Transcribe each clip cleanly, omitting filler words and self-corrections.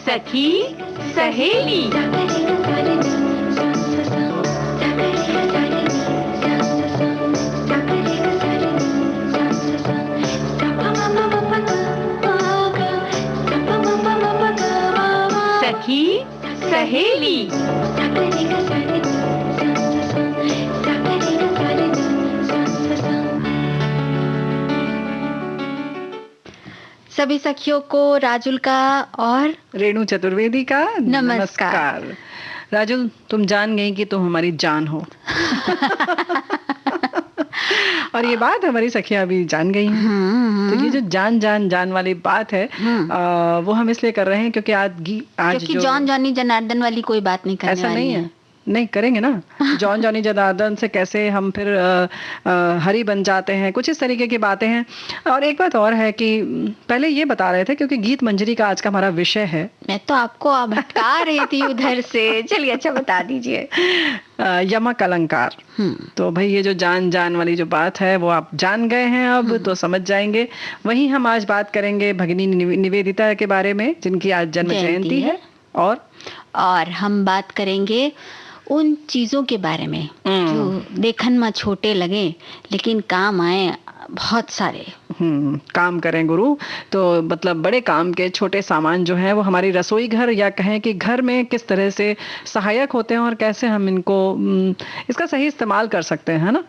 सखी सहेली। सखी सहेली। सभी सखियों को राजुल का और रेणु चतुर्वेदी का नमस्कार। राजुल, तुम जान गई कि तुम हमारी जान हो। और ये बात हमारी सखियां अभी जान गई हैं। तो ये जो जान जान जान वाली बात है वो हम इसलिए कर रहे हैं क्योंकि आज क्योंकि जॉन जॉनी जनार्दन वाली कोई बात नहीं करने ऐसा वाली नहीं है। नहीं करेंगे ना। जॉन जॉनी जनार्दन से कैसे हम फिर हरी बन जाते हैं, कुछ इस तरीके की बातें हैं। और एक बात और है कि पहले ये बता रहे थे क्योंकि गीत मंजरी का आज का हमारा विषय है। मैं तो आपको भटका रही थी उधर से। चलिए अच्छा बता दीजिए। यमक अलंकार। तो भाई ये जो जान जान वाली जो बात है वो आप जान गए हैं, अब तो समझ जाएंगे। वहीं हम आज बात करेंगे भगिनी निवेदिता के बारे में, जिनकी आज जन्म जयंती है। और हम बात करेंगे उन चीजों के बारे में जो देखन में छोटे लगे लेकिन काम आए बहुत सारे। काम करें गुरु, तो मतलब बड़े काम के छोटे सामान जो हैं वो हमारी रसोई घर या कहें कि घर में किस तरह से सहायक होते हैं और कैसे हम इनको इसका सही इस्तेमाल कर सकते हैं, है ना।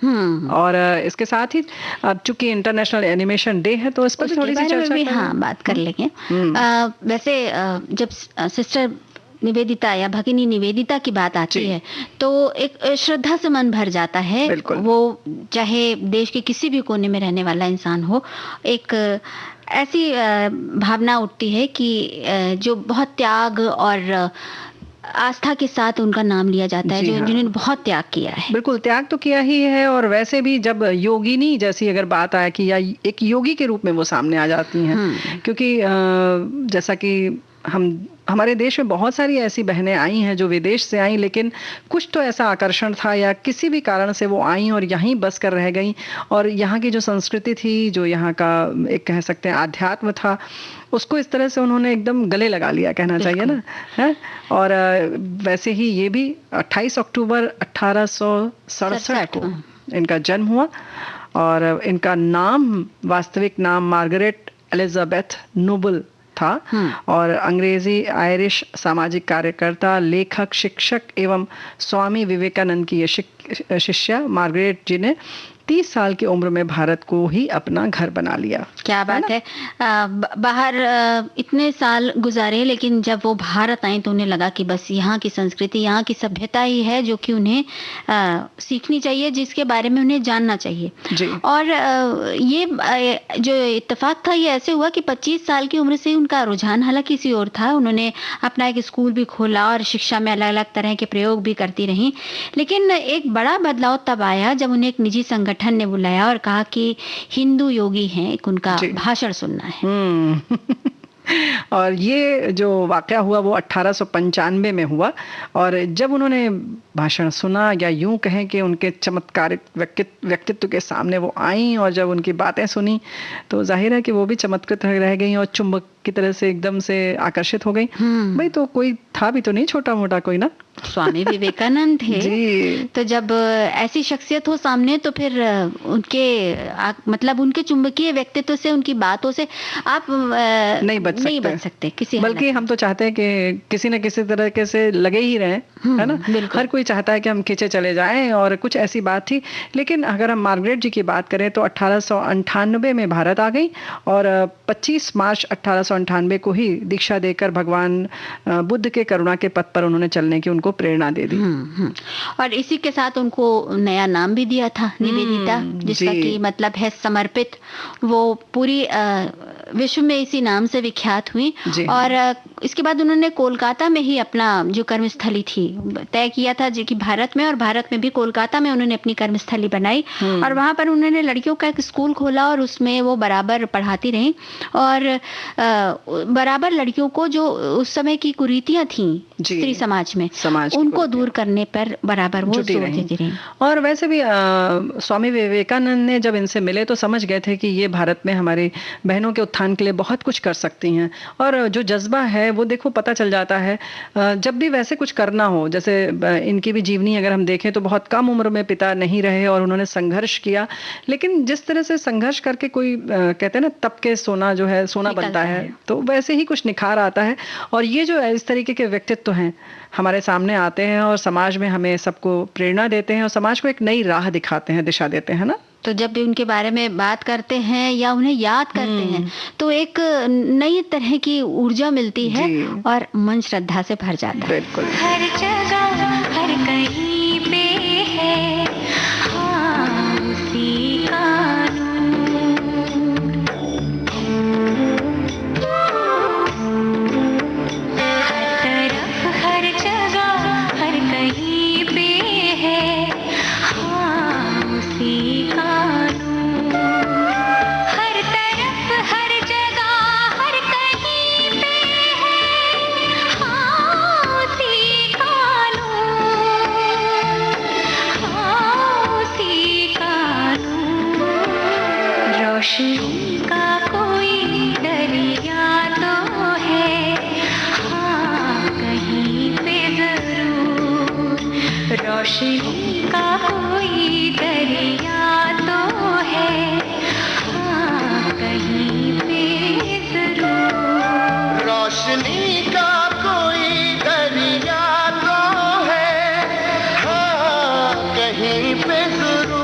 और इसके साथ ही अब चूंकि इंटरनेशनल एनिमेशन डे है तो इस पर थोड़ी सी चर्चा बात कर लेंगे। वैसे जब सिस्टर निवेदिता या भगिनी निवेदिता की बात आती है तो एक श्रद्धा से मन भर जाता है। वो चाहे देश के किसी भी कोने में रहने वाला इंसान हो, एक ऐसी भावना उठती है कि जो बहुत त्याग और आस्था के साथ उनका नाम लिया जाता है, जो जिन्होंने बहुत त्याग किया है। बिल्कुल त्याग तो किया ही है। और वैसे भी जब योगिनी जैसी अगर बात आए कि या एक योगी के रूप में वो सामने आ जाती हैं, क्योंकि जैसा कि हमारे देश में बहुत सारी ऐसी बहनें आई हैं जो विदेश से आई, लेकिन कुछ तो ऐसा आकर्षण था या किसी भी कारण से वो आई और यहीं बस कर रह गई। और यहाँ की जो संस्कृति थी, जो यहाँ का एक कह सकते हैं आध्यात्म था, उसको इस तरह से उन्होंने एकदम गले लगा लिया, कहना चाहिए ना, है। और वैसे ही ये भी 28 अक्टूबर 1867 को इनका जन्म हुआ। और इनका नाम, वास्तविक नाम मार्गरेट एलिजाबेथ नोबल था। और अंग्रेजी आयरिश सामाजिक कार्यकर्ता, लेखक, शिक्षक एवं स्वामी विवेकानंद की ये शिष्या मार्गरेट जी ने 30 साल की उम्र में भारत को ही अपना घर बना लिया। क्या बात है। बाहर इतने साल गुजारे, लेकिन जब वो भारत आई तो उन्हें लगा कि बस यहाँ की संस्कृति, यहाँ की सभ्यता ही है जो कि उन्हें सीखनी चाहिए, जिसके बारे में उन्हें जानना चाहिए जी। और ये जो इत्तेफाक था ये ऐसे हुआ कि 25 साल की उम्र से उनका रुझान हालांकि किसी और था। उन्होंने अपना एक स्कूल भी खोला और शिक्षा में अलग अलग तरह के प्रयोग भी करती रही। लेकिन एक बड़ा बदलाव तब आया जब उन्हें एक निजी संगठन ने बुलाया और कहा कि हिंदू योगी हैं, एक उनका भाषण सुनना है। और ये जो वाकया हुआ वो 1895 में हुआ। और जब उन्होंने भाषण सुना, या यूं कहें कि उनके चमत्कारिक व्यक्तित्व के सामने वो आई और जब उनकी बातें सुनी, तो जाहिर है कि वो भी चमत्कृत रह गई और चुंबक की तरह से एकदम से आकर्षित हो गई। भाई तो कोई था भी तो नहीं छोटा मोटा कोई ना, स्वामी विवेकानंद थे जी। तो जब ऐसी शख्सियत हो सामने तो फिर उनके मतलब उनके चुंबकीय व्यक्तित्व से, उनकी बातों से आप नहीं बच सकते किसी, बल्कि हम तो चाहते हैं कि किसी न किसी तरीके से लगे ही रहें, है ना। हर कोई चाहता है कि हम खींचे चले जाएं, और कुछ ऐसी बात थी। लेकिन अगर हम मार्गरेट जी की बात करें तो 1898 में भारत आ गई और 25 मार्च 1898 को ही दीक्षा देकर भगवान बुद्ध के करुणा के पथ पर उन्होंने चलने की उनको प्रेरणा दे दी। और इसी के साथ उनको नया नाम भी दिया था, निवेदिता, जिसका कि मतलब है समर्पित। वो पूरी विश्व में इसी नाम से विख्यात हुई। और इसके बाद उन्होंने कोलकाता में ही अपना जो कर्मस्थली थी तय किया था, जो कि भारत में, और भारत में भी कोलकाता में उन्होंने अपनी कर्मस्थली बनाई। और वहां पर उन्होंने लड़कियों का एक स्कूल खोला और उसमें वो बराबर पढ़ाती रही। और बराबर लड़कियों को जो उस समय की कुरीतियां थी स्त्री समाज में, उनको दूर करने पर बराबर वो जोर देती रही। और वैसे भी स्वामी विवेकानंद ने जब इनसे मिले तो समझ गए थे कि ये भारत में हमारी बहनों के उत्थान के लिए बहुत कुछ कर सकती हैं। और जो जज्बा है वो देखो पता चल जाता है। जब भी वैसे कुछ करना हो, जैसे इनकी भी जीवनी अगर हम देखें तो बहुत कम उम्र में पिता नहीं रहे और उन्होंने संघर्ष किया, लेकिन जिस तरह से संघर्ष करके कोई कहते हैं ना तप के सोना जो है सोना बनता है, तो वैसे ही कुछ निखार आता है। और ये जो इस तरीके के व्यक्तित्व हैं हमारे सामने आते हैं और समाज में हमें सबको प्रेरणा देते हैं और समाज को एक नई राह दिखाते हैं, दिशा देते हैं ना। तो जब भी उनके बारे में बात करते हैं या उन्हें याद करते हैं तो एक नई तरह की ऊर्जा मिलती है और मन श्रद्धा से भर जाता है। बिल्कुल। हर जगह हर कहीं पे है हाँ उसी कानून, हर तरफ हर जगह हर कहीं पे है हाँ उसी कानून, हर तरफ हर जगह हर कहीं पे है हाँ उसी कानून, हाँ उसी कानून। रोशनी का कोई दरिया तो है हाँ कहीं पे जरूर, रोशनी का कोई दरिया तो है हाँ कहीं पे जरूर, रोशनी का कोई दरिया तो है हाँ कहीं पे जरूर।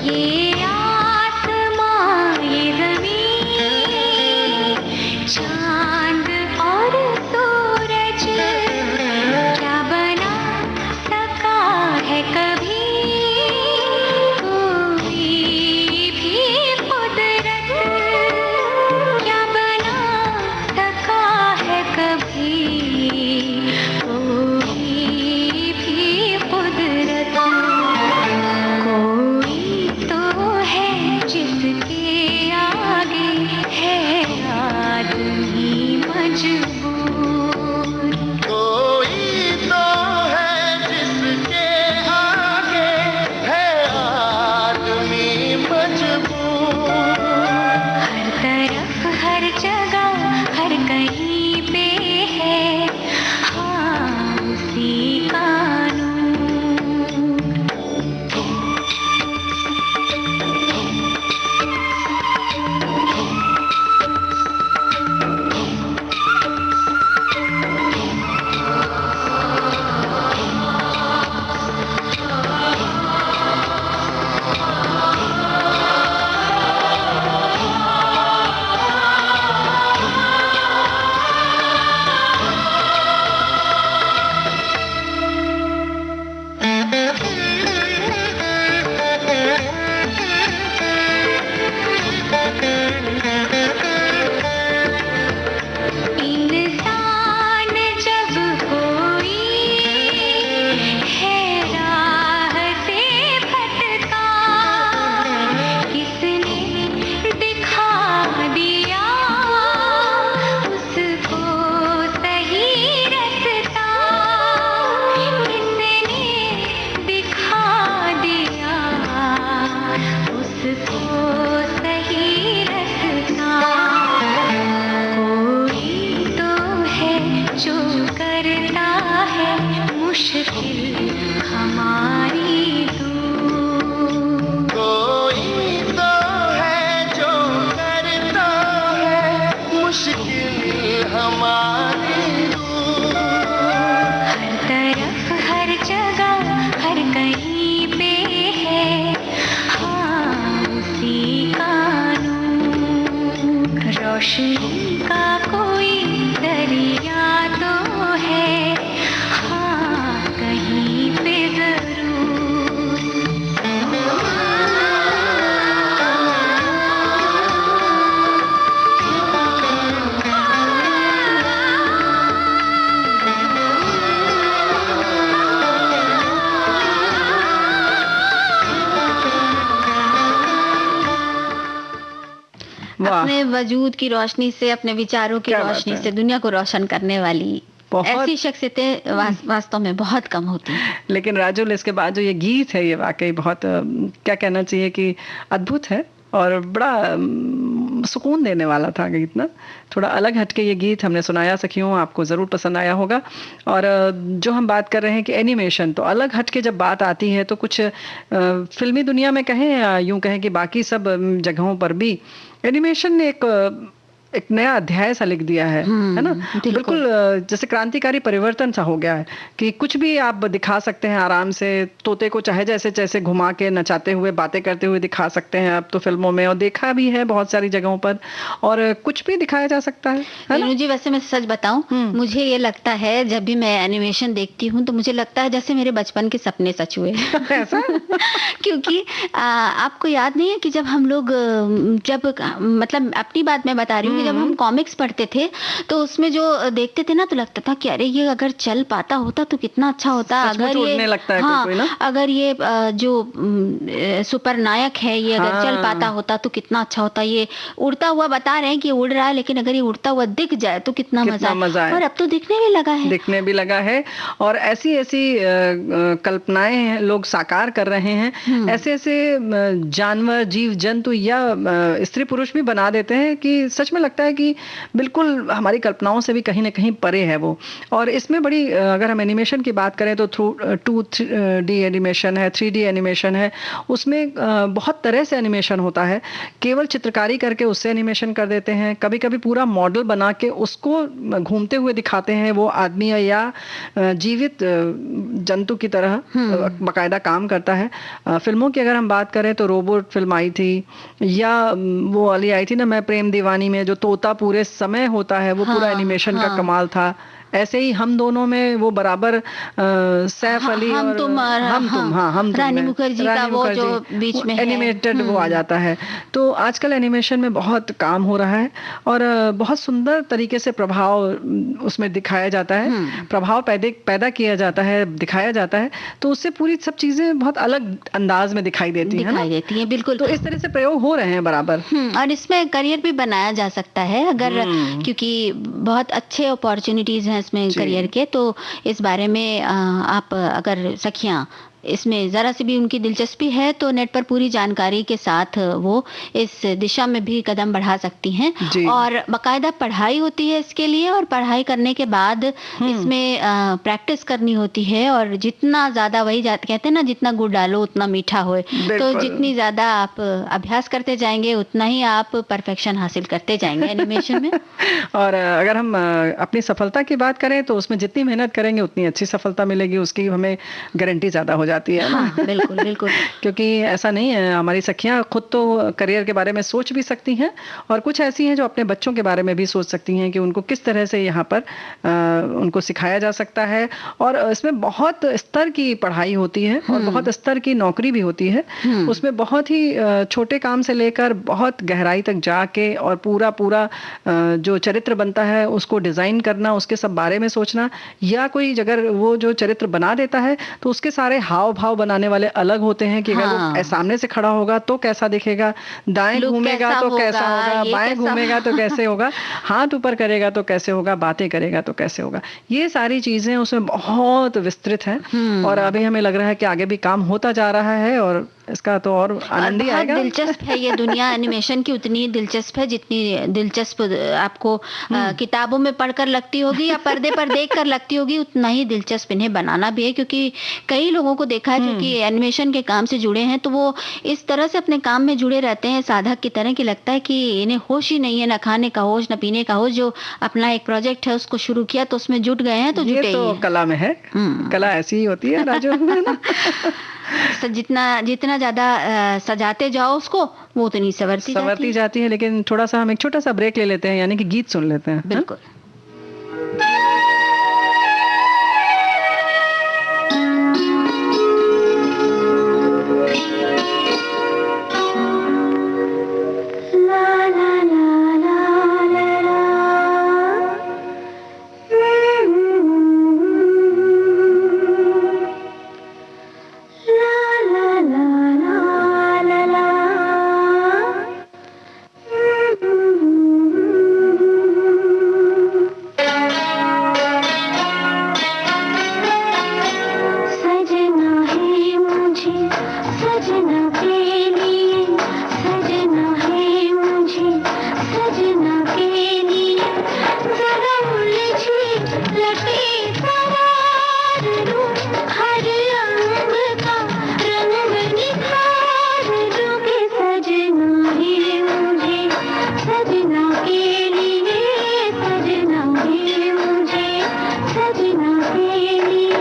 ये आसमां ये ज़मीं चांद और सूरज क्या बना सका है कभी कोई भी कुदरत, क्या बना सका है कभी कोई भी कुदरत। कोई तो है जिसके आगे है आदमी मजबूर, कोई तो है जिसके आगे है आदमी मजबूर, हर तरफ हर जगह हर कहीं पे है हाँ उसी कानून। इंसान जब कोई है राह से भटका, किसने दिखा दिया उसको सही रास्ता, किसने दिखा दिया उसको सही रास्ता। कोई तो है जो करता है मुश्किल हमारी दूर, कोई तो है जो करता है मुश्किल हमारी दूर, हर तरफ हर जगह हर कहीं पे है हाँ उसी कानून, रोशनी का कोई दरिया तो अपने वजूद की रोशनी से, अपने विचारों की रोशनी से दुनिया को रोशन करने वाली ऐसी शख्सियतें वास्तव में बहुत कम होती हैं। लेकिन राजुल, इसके बाद जो ये गीत है, ये वाकई बहुत क्या कहना चाहिए कि अद्भुत है और बड़ा सुकून देने वाला था गीत ना। थोड़ा अलग हटके ये गीत हमने सुनाया सखियों, आपको ज़रूर पसंद आया होगा। और जो हम बात कर रहे हैं कि एनिमेशन, तो अलग हटके जब बात आती है तो कुछ फिल्मी दुनिया में कहें या यूं कहें कि बाकी सब जगहों पर भी एनिमेशन ने एक नया अध्याय सा लिख दिया है ना। बिल्कुल जैसे क्रांतिकारी परिवर्तन सा हो गया है कि कुछ भी आप दिखा सकते हैं आराम से। तोते को चाहे जैसे जैसे घुमा के नचाते हुए, बातें करते हुए दिखा सकते हैं अब तो फिल्मों में, और देखा भी है बहुत सारी जगहों पर, और कुछ भी दिखाया जा सकता है ना जी। वैसे मैं सच बताऊं, मुझे ये लगता है जब भी मैं एनिमेशन देखती हूँ तो मुझे लगता है जैसे मेरे बचपन के सपने सच हुए। ऐसा क्योंकि आपको याद नहीं है कि जब हम लोग जब मतलब अपनी बात मैं बता रही हूँ, जब हम कॉमिक्स पढ़ते थे तो उसमें जो देखते थे ना तो लगता था कि अरे ये अगर चल पाता होता तो कितना अच्छा होता। अगर ये लगता है कोई ना? अगर ये जो सुपर नायक है ये अगर चल पाता होता तो कितना अच्छा होता। ये उड़ता हुआ बता रहे हैं कि उड़ रहा है, लेकिन अगर ये उड़ता हुआ दिख जाए तो कितना मजा है। और अब तो दिखने भी लगा है और ऐसी कल्पनाएं लोग साकार कर रहे हैं। ऐसे जानवर, जीव जंतु या स्त्री पुरुष भी बना देते हैं कि सच में लगता है कि बिल्कुल हमारी कल्पनाओं से भी कहीं ना कहीं परे है वो। और इसमें बड़ी, अगर हम एनिमेशन की बात करें तो 2D एनिमेशन है, 3D एनिमेशन है, उसमें बहुत तरह से एनिमेशन होता है। केवल चित्रकारी करके उससे एनिमेशन कर देते हैं, कभी कभी पूरा मॉडल बना के उसको घूमते हुए दिखाते हैं, वो आदमी या जीवित जंतु की तरह बाकायदा काम करता है। फिल्मों की अगर हम बात करें तो रोबोट फिल्म आई थी, या वो वाली आई थी ना मैं प्रेम दीवानी में, जो तोता पूरे समय होता है, वो पूरा एनिमेशन का कमाल था। ऐसे ही हम दोनों में वो बराबर सैफ अली हम और तुम हम रानी मुखर्जी का वो जो बीच में एनिमेटेड वो आ जाता है। तो आजकल एनिमेशन में बहुत काम हो रहा है और बहुत सुंदर तरीके से प्रभाव उसमें दिखाया जाता है, प्रभाव पैदा किया जाता है, दिखाया जाता है। तो उससे पूरी सब चीजें बहुत अलग अंदाज में दिखाई देती है। बिल्कुल, तो इस तरह से प्रयोग हो रहे हैं बराबर। और इसमें करियर भी बनाया जा सकता है अगर, क्योंकि बहुत अच्छे अपॉर्चुनिटीज हैं इसमें करियर के। तो इस बारे में आप अगर सखियां इसमें जरा सी भी उनकी दिलचस्पी है तो नेट पर पूरी जानकारी के साथ वो इस दिशा में भी कदम बढ़ा सकती हैं। और बाकायदा पढ़ाई होती है इसके लिए, और पढ़ाई करने के बाद इसमें प्रैक्टिस करनी होती है। और जितना ज्यादा, वही कहते हैं ना, जितना गुड़ डालो उतना मीठा होए। तो जितनी ज्यादा आप अभ्यास करते जाएंगे उतना ही आप परफेक्शन हासिल करते जाएंगे एनिमेशन में। और अगर हम अपनी सफलता की बात करें तो उसमें जितनी मेहनत करेंगे उतनी अच्छी सफलता मिलेगी, उसकी हमें गारंटी ज्यादा हो जाती है। बिल्कुल बिल्कुल। क्योंकि ऐसा नहीं है, हमारी सखियां खुद तो करियर के बारे में सोच भी सकती हैं, और कुछ ऐसी हैं जो अपने बच्चों के बारे में भी सोच सकती हैं कि उनको किस तरह से यहाँ पर उनको सिखाया जा सकता है। और इसमें बहुत स्तर की पढ़ाई होती है और बहुत स्तर की नौकरी भी होती है। उसमें बहुत ही छोटे काम से लेकर बहुत गहराई तक जाके और पूरा जो चरित्र बनता है उसको डिजाइन करना, उसके सब बारे में सोचना, या कोई अगर वो जो चरित्र बना देता है तो उसके सारे हाव भाव बनाने वाले अलग होते हैं कि अगर वो सामने से खड़ा होगा तो कैसा दिखेगा, दाएं घूमेगा तो कैसा होगा, बाएं घूमेगा तो कैसे होगा, हाथ ऊपर करेगा तो कैसे होगा, बातें करेगा तो कैसे होगा। ये सारी चीजें उसमें बहुत विस्तृत हैं और अभी हमें लग रहा है कि आगे भी काम होता जा रहा है और इसका तो और आनंद ही आएगा। दिलचस्प है ये दुनिया एनिमेशन की, उतनी दिलचस्प है जितनी दिलचस्प आपको किताबों में पढ़कर लगती होगी या पर्दे पर देखकर लगती होगी, उतना ही दिलचस्प इन्हें बनाना भी है। क्योंकि कई लोगों को देखा है जो कि एनिमेशन के काम से जुड़े हैं तो वो इस तरह से अपने काम में जुड़े रहते हैं साधक की तरह, कि लगता है कि इन्हें होश ही नहीं है, न खाने का होश न पीने का होश। जो अपना एक प्रोजेक्ट है उसको शुरू किया तो उसमें जुट गए हैं तो जुटे ही हैं। ये तो कला में है, कला ऐसी ही होती है राजू। जितना ज्यादा सजाते जाओ उसको वो उतनी सवरती जाती है। लेकिन थोड़ा सा हम एक छोटा सा ब्रेक ले लेते हैं, यानी कि गीत सुन लेते हैं। बिल्कुल। सजना के लिए।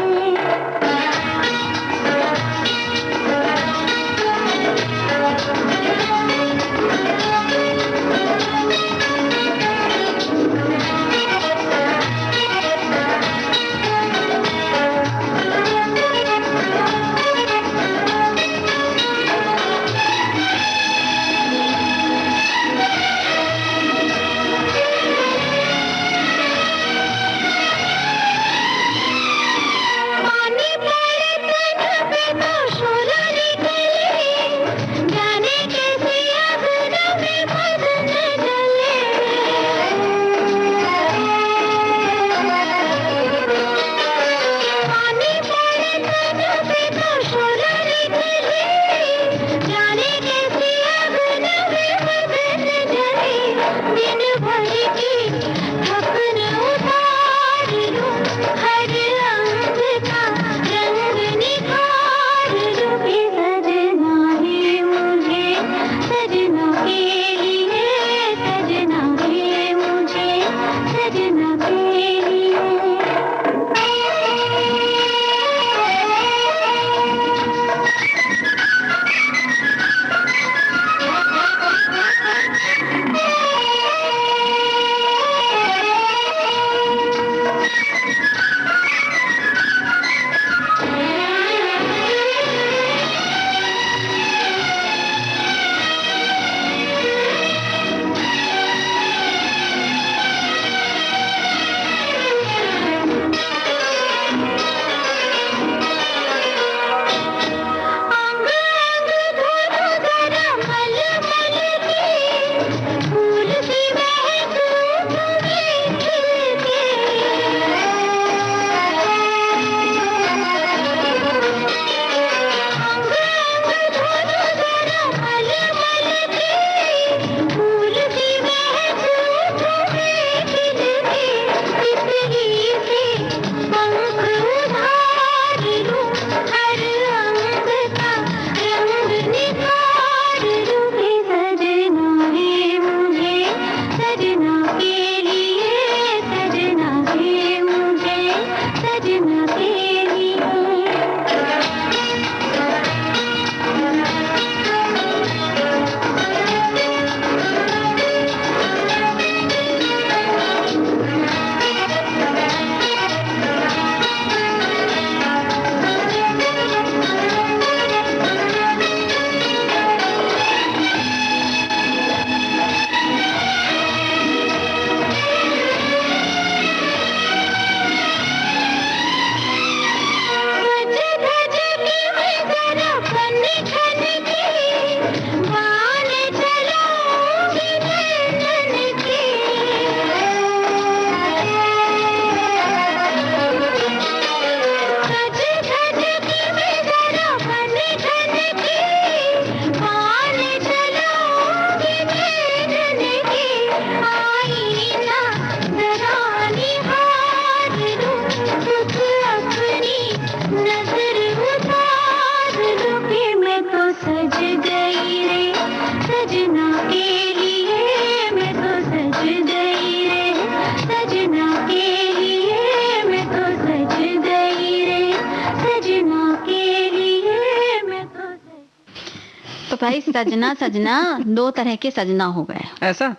भाई सजना सजना दो तरह के सजना हो गए। ऐसा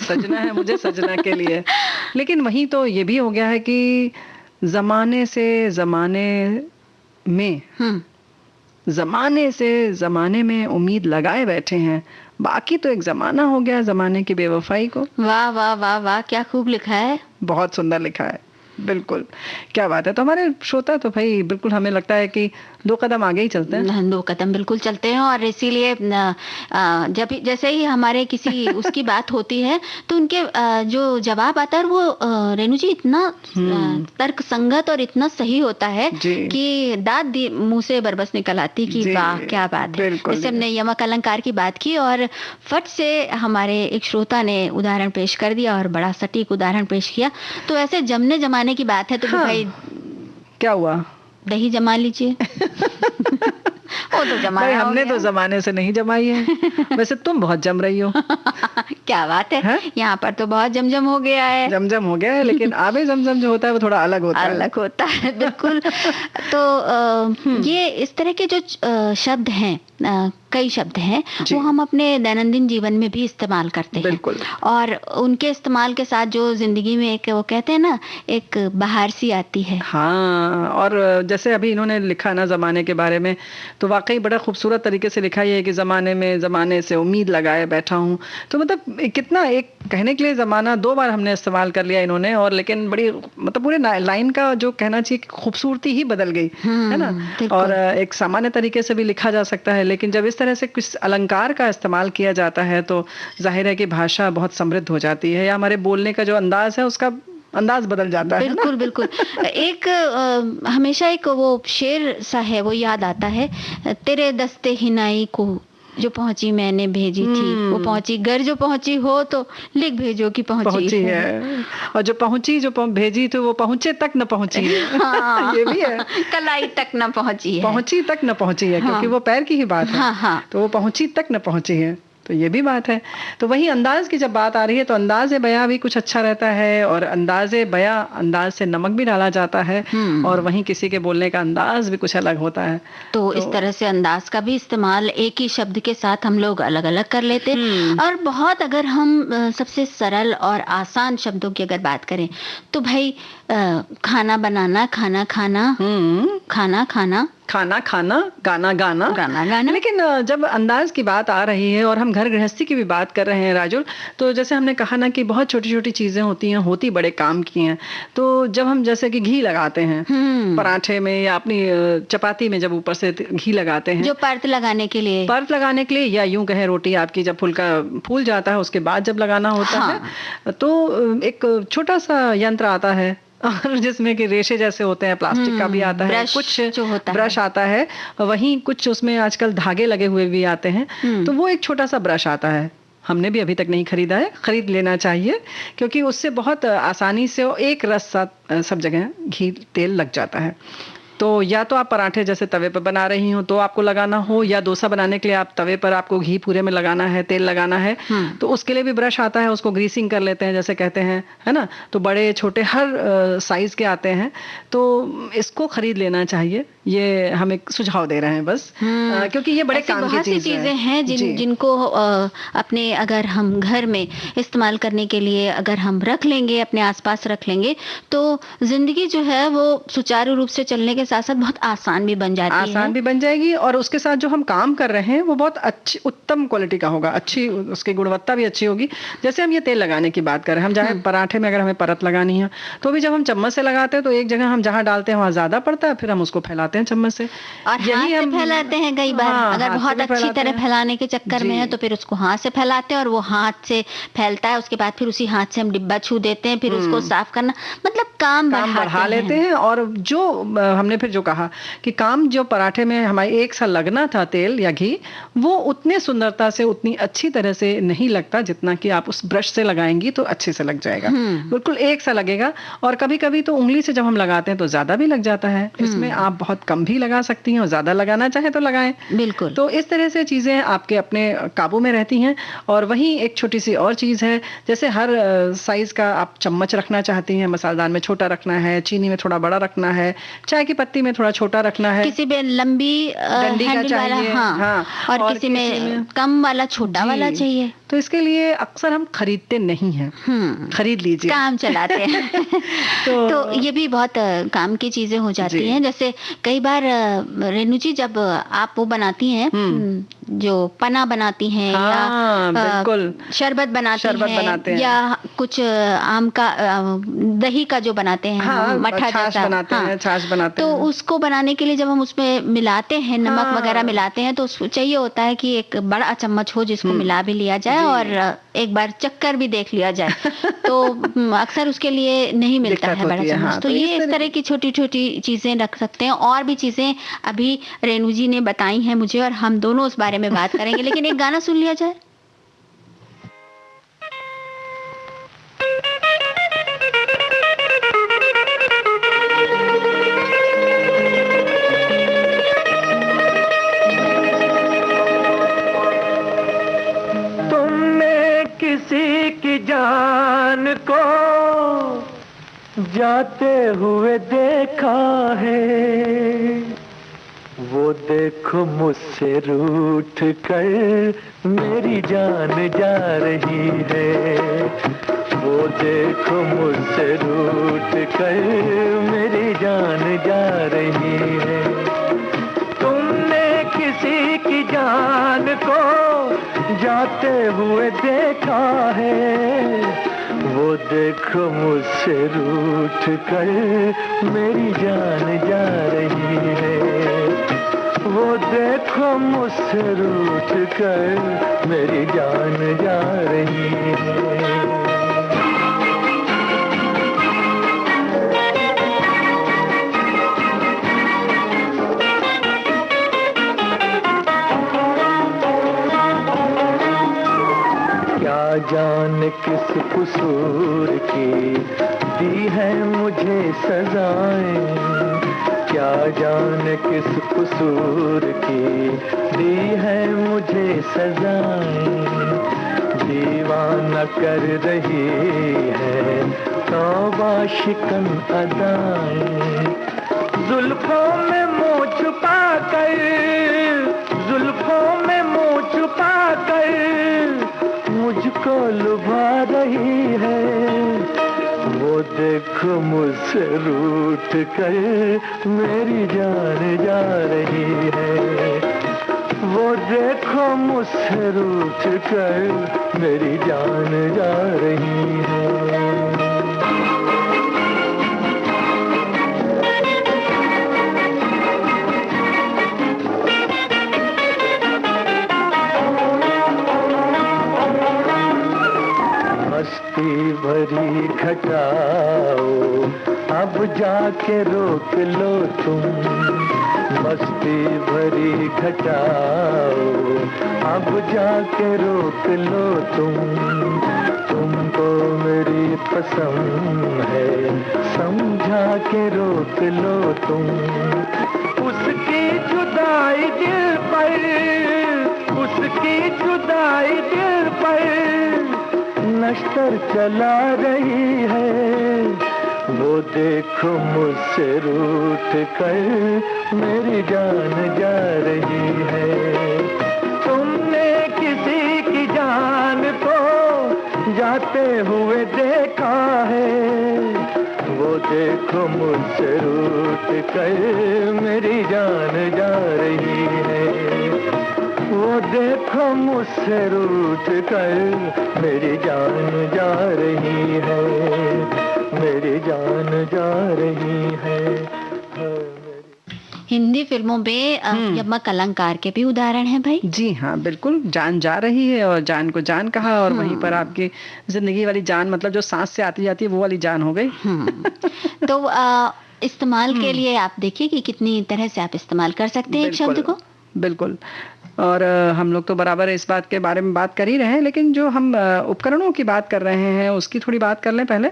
सजना है मुझे सजना के लिए। लेकिन वहीं तो ये भी हो गया है कि जमाने से जमाने में उम्मीद लगाए बैठे हैं, बाकी तो एक जमाना हो गया जमाने की बेवफाई को। वाह वाह वाह वाह, क्या खूब लिखा है। बहुत सुंदर लिखा है, बिल्कुल क्या बात है। तो हमारे श्रोता तो भाई बिल्कुल हमें लगता है कि 2 कदम आगे ही चलते हैं। 2 कदम बिल्कुल चलते हैं, और इसीलिए जब जैसे ही हमारे किसी उसकी बात होती है तो उनके जो जवाब आता है वो रेणु जी इतना तर्क संगत और इतना सही होता है कि दाद मुंह से बरबस निकल आती कि वाह क्या बात है। जैसे हमने यमक अलंकार की बात की और फट से हमारे एक श्रोता ने उदाहरण पेश कर दिया और बड़ा सटीक उदाहरण पेश किया। तो ऐसे जमने जमाने की बात है तो भाई क्या हुआ, दही जमा लीजिए वो तो भाई जमाना हो हमने तो गया। जमाने से नहीं जमाई है। वैसे तुम बहुत जम रही हो। क्या बात है, हैं? यहाँ पर तो बहुत जमजम हो गया है। जमजम हो गया है, लेकिन आबे जमजम जो होता है वो थोड़ा अलग होता है। अलग होता है बिल्कुल। तो ये इस तरह के जो शब्द हैं, कई शब्द हैं, जी। वो हम अपने दैनंदिन जीवन में भी इस्तेमाल करते हैं। बिल्कुल। और उनके इस्तेमाल के साथ जो जिंदगी में एक वो कहते हैं ना, एक बहार सी आती है। हाँ, और जैसे अभी इन्होंने लिखा ना ज़माने के बारे में, तो वाकई बड़ा खूबसूरत तरीके से लिखा है कि ज़माने में ज़माने से उम्मीद लगाए बैठा हूँ। तो मतलब कितना, एक कहने के लिए ज़माना 2 बार हमने इस्तेमाल कर लिया इन्होंने, और लेकिन बड़ी मतलब पूरे लाइन का जो कहना चाहिए खूबसूरती ही बदल गई, है ना। और एक सामान्य तरीके से भी लिखा जा सकता है, लेकिन जब इस तरह से कुछ अलंकार का इस्तेमाल किया जाता है तो जाहिर है कि भाषा बहुत समृद्ध हो जाती है, या हमारे बोलने का जो अंदाज है उसका अंदाज बदल जाता है। बिल्कुल बिल्कुल। एक हमेशा एक वो शेर सा है, वो याद आता है, तेरे दस्ते हिनाई को जो पहुंची मैंने भेजी थी, वो पहुंची, घर जो पहुंची हो तो लिख भेजो कि पहुंची है। और जो पहुंची, जो भेजी तो वो पहुंचे तक न पहुंची है। हाँ। ये भी है, कलाई तक न पहुंची है, पहुंची तक न पहुंची है, क्योंकि वो पैर की ही बात है। हाँ हाँ। तो वो पहुंची तक न पहुंची है, तो ये भी बात है। तो वही अंदाज की जब बात आ रही है, तो अंदाज़े बयां भी कुछ अच्छा रहता है, और अंदाज़े बयां, अंदाज से नमक भी डाला जाता है, और वहीं किसी के बोलने का अंदाज भी कुछ अलग होता है। तो इस तरह से अंदाज का भी इस्तेमाल एक ही शब्द के साथ हम लोग अलग अलग कर लेते हैं। और बहुत, अगर हम सबसे सरल और आसान शब्दों की अगर बात करें, तो भाई खाना बनाना, खाना खाना, खाना खाना, खाना खाना, गाना गाना, गाना गाना। लेकिन जब अंदाज की बात आ रही है और हम घर गृहस्थी की भी बात कर रहे हैं राजुल, तो जैसे हमने कहा ना कि बहुत छोटी छोटी चीजें होती हैं, होती बड़े काम की हैं। तो जब हम जैसे कि घी लगाते हैं पराठे में, या अपनी चपाती में जब ऊपर से घी लगाते हैं, जो परत लगाने के लिए, या यूं कहे रोटी आपकी जब फुलका फूल जाता है उसके बाद जब लगाना होता है, तो एक छोटा सा यंत्र आता है, और जिसमें कि रेशे जैसे होते हैं, प्लास्टिक का भी आता है, कुछ जो होता ब्रश आता है, वहीं कुछ उसमें आजकल धागे लगे हुए भी आते हैं। तो वो एक छोटा सा ब्रश आता है, हमने भी अभी तक नहीं खरीदा है, खरीद लेना चाहिए, क्योंकि उससे बहुत आसानी से एक रस साथ सब जगह घी तेल लग जाता है। तो या तो आप पराठे जैसे तवे पर बना रही हो तो आपको लगाना हो, या डोसा बनाने के लिए आप तवे पर आपको घी पूरे में लगाना है, तेल लगाना है, तो उसके लिए भी ब्रश आता है, उसको ग्रीसिंग कर लेते हैं जैसे कहते हैं, है ना। तो बड़े छोटे हर साइज के आते हैं, तो इसको खरीद लेना चाहिए। ये हम एक सुझाव दे रहे हैं बस, क्योंकि ये बड़े काम की चीजें हैं जिनको अपने, अगर हम घर में इस्तेमाल करने के लिए अगर हम रख लेंगे, अपने आसपास रख लेंगे, तो जिंदगी जो है वो सुचारू रूप से चलने के साथ साथ बहुत आसान भी बन जाती है। आसान भी बन जाएगी, और उसके साथ जो हम काम कर रहे हैं वो बहुत अच्छी, उत्तम क्वालिटी का होगा, अच्छी उसकी गुणवत्ता भी अच्छी होगी। जैसे हम ये तेल लगाने की बात करें, हम चाहे पराठे में अगर हमें परत लगानी है, तो भी जब हम चम्मच से लगाते हैं तो एक जगह हम जहाँ डालते हैं वहाँ ज्यादा पड़ता है, फिर हम उसको फैलाते हैं चम्मच से, और हाथ से फैलाते हैं कई बार। अगर बहुत अच्छी तरह फैलाने के चक्कर में है तो फिर उसको हाथ से फैलाते हैं, और वो हाथ से फैलता है, उसके बाद फिर उसी हाथ से हम डिब्बा छू देते हैं, फिर उसको साफ करना, मतलब काम बढ़ा लेते हैं। और जो हमने फिर जो कहा कि काम जो पराठे में हमारे एक सा लगना था तेल या घी, वो उतने सुंदरता से, उतनी अच्छी तरह से नहीं लगता जितना कि आप उस ब्रश से लगाएंगी तो अच्छे से लग जाएगा, बिल्कुल एक सा लगेगा। और कभी कभी तो उंगली से जब हम लगाते हैं तो ज्यादा भी लग जाता है, इसमें आप बहुत कम भी लगा सकती हैं और ज्यादा लगाना चाहे तो लगाएं, बिल्कुल। तो इस तरह से चीजें आपके अपने काबू में रहती हैं। और वहीं एक छोटी सी और चीज है, जैसे हर साइज का आप चम्मच रखना चाहती हैं, मसालेदान में छोटा रखना है, चीनी में थोड़ा बड़ा रखना है, चाय की पत्ती में थोड़ा छोटा रखना है, किसी में लंबी डंडी का चाहिए, हाँ, और किसी में कम वाला, छोटा वाला चाहिए। तो इसके लिए अक्सर हम खरीदते नहीं हैं, खरीद लीजिए, काम चलाते हैं। तो ये भी बहुत काम की चीजें हो जाती हैं। जैसे कई बार रेणु जी, जब आप वो बनाती हैं, जो पना बनाती हैं, या शरबत बनाते हैं, या कुछ आम का दही का जो बनाते हैं, मठा जैसा बनाते हैं, छाछ बनाते हैं, तो उसको बनाने के लिए जब हम उसमें मिलाते हैं, नमक वगैरह मिलाते हैं, तो उसको चाहिए होता है कि एक बड़ा चम्मच हो जिसको मिला भी लिया जाए और एक बार चक्कर भी देख लिया जाए। तो अक्सर उसके लिए नहीं मिलता है बड़ा चम्मच। तो ये इस तरह की छोटी छोटी चीजें रख सकते हैं। और भी चीजें अभी रेणु जी ने बताई हैं मुझे, और हम दोनों उस बारे में बात करेंगे, लेकिन एक गाना सुन लिया जाए। जाते हुए देखा है, वो देखो मुझसे रूठ कर मेरी जान जा रही है, वो देखो मुझसे रूठ कर मेरी जान जा रही है। तुमने किसी की जान को जाते हुए देखा है, वो देखो मुझसे रूठ कर मेरी जान जा रही है, वो देखो मुझसे रूठ कर मेरी जान जा रही है। क्या जाने किस कसूर की दी है मुझे सजाएं, क्या जाने किस कसूर की दी है मुझे सजाएं, दीवाना कर रही है तौबा शिकन अदाएं, जुल्फों में मुँह छुपा कर, जुल्फों में मुँह छुपा कर मुझको लुभा रही है, वो देखो मुझसे रूठ कर मेरी जान जा रही है, वो देखो मुझसे रूठ कर मेरी जान जा रही है। मस्ती भरी घटाओ अब जाके रोक लो तुम, मस्ती भरी घटाओ अब जाके रोक लो तुमको मेरी पसंद है समझा के रोक लो तुम, उसकी जुदाई दिल पर, उसकी जुदाई दिल पर नश्तर चला रही है, वो देखो मुझसे रूठ कर मेरी जान जा रही है। तुमने किसी की जान को जाते हुए देखा है, वो देखो मुझसे रूठ कर मेरी जान जा रही है, वो देखो मुझसे रूठ कर मेरी जान जा रही है, मेरी जान जा रही है। हिंदी फिल्मों में यमक अलंकार के भी उदाहरण हैं भाई। जी हाँ, बिल्कुल। जान जा रही है और जान को जान कहा, और वहीं पर आपकी जिंदगी वाली जान, मतलब जो सांस से आती जाती है वो वाली जान हो गई। तो इस्तेमाल के लिए आप देखिए कि कितनी तरह से आप इस्तेमाल कर सकते हैं एक शब्द को। बिल्कुल। और हम लोग तो बराबर इस बात के बारे में बात कर ही रहे हैं, लेकिन जो हम उपकरणों की बात कर रहे हैं उसकी थोड़ी बात कर लें पहले,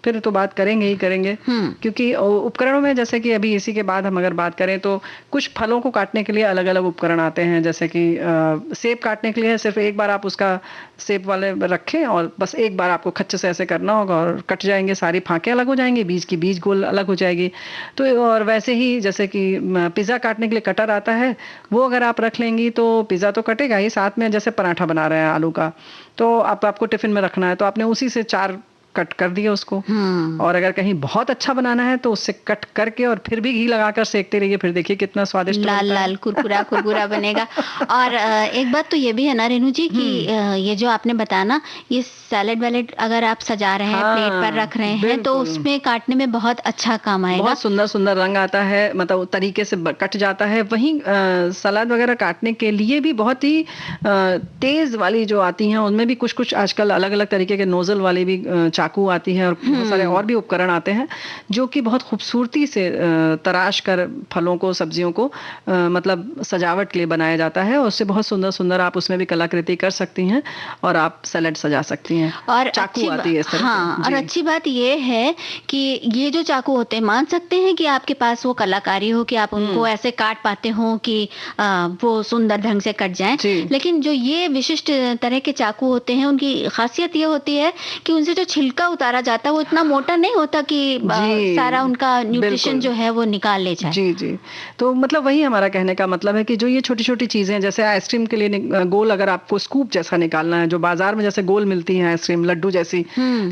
फिर तो बात करेंगे ही करेंगे। क्योंकि उपकरणों में जैसे कि अभी इसी के बाद हम अगर बात करें तो कुछ फलों को काटने के लिए अलग अलग उपकरण आते हैं। जैसे कि सेब काटने के लिए सिर्फ एक बार आप उसका सेब वाले रखें और बस एक बार आपको खच्चे से ऐसे करना होगा और कट जाएंगे, सारी फांके अलग हो जाएंगी, बीज की बीज गोल अलग हो जाएगी। तो और वैसे ही जैसे कि पिज़्ज़ा काटने के लिए कटर आता है, वो अगर आप रख लेंगी तो पिज़्ज़ा तो कटेगा ही, साथ में जैसे पराठा बना रहे हैं आलू का, तो आपको टिफिन में रखना है तो आपने उसी से 4 कट कर दिए उसको। और अगर कहीं बहुत अच्छा बनाना है तो उससे कट करके और फिर भी घी लगाकर सेकते रहिए, फिर देखिए कितना स्वादिष्ट लाल लाल कुरकुरा कुरकुरा बनेगा। और एक बात तो ये भी है ना रेनू जी कि ये जो आपने बताना, ये सैलेड वैलेड अगर आप सजा रहे हैं, प्लेट पर रख रहे हैं, तो उसमें काटने में बहुत अच्छा काम आएगा। बहुत सुंदर सुंदर रंग आता है, मतलब तरीके से कट जाता है। वहीं सलाद वगैरह काटने के लिए भी बहुत ही तेज वाली जो आती हैं, उनमें भी कुछ कुछ आजकल अलग अलग तरीके के नोजल वाली भी चाकू आती है और बहुत सारे और भी उपकरण आते हैं जो कि बहुत खूबसूरती से तराश कर फलों को, सब्जियों को मतलब सजावट के लिए बनाया जाता है, और उससे बहुत सुंदर सुंदर आप उसमें भी कलाकृति कर सकती हैं और आप सैलेड सजा सकती हैं। और चाकू आती है इस तरह। हाँ, और अच्छी बात ये है कि ये जो चाकू होते हैं, मान सकते हैं कि आपके पास वो कलाकारी हो कि आप उनको ऐसे काट पाते हो कि वो सुंदर ढंग से कट जाएं, लेकिन जो ये विशिष्ट तरह के चाकू होते हैं उनकी खासियत ये होती है कि उनसे जो छिलके छिलका उतारा जाता है वो इतना मोटा नहीं होता कि सारा उनका न्यूट्रिशन जो है वो निकाल ले जाए। जी जी। तो मतलब वही हमारा कहने का मतलब है कि जो ये छोटी छोटी चीजें, जैसे आइसक्रीम के लिए गोल अगर आपको स्कूप जैसा निकालना है, जो बाजार में जैसे गोल मिलती है आइसक्रीम लड्डू जैसी,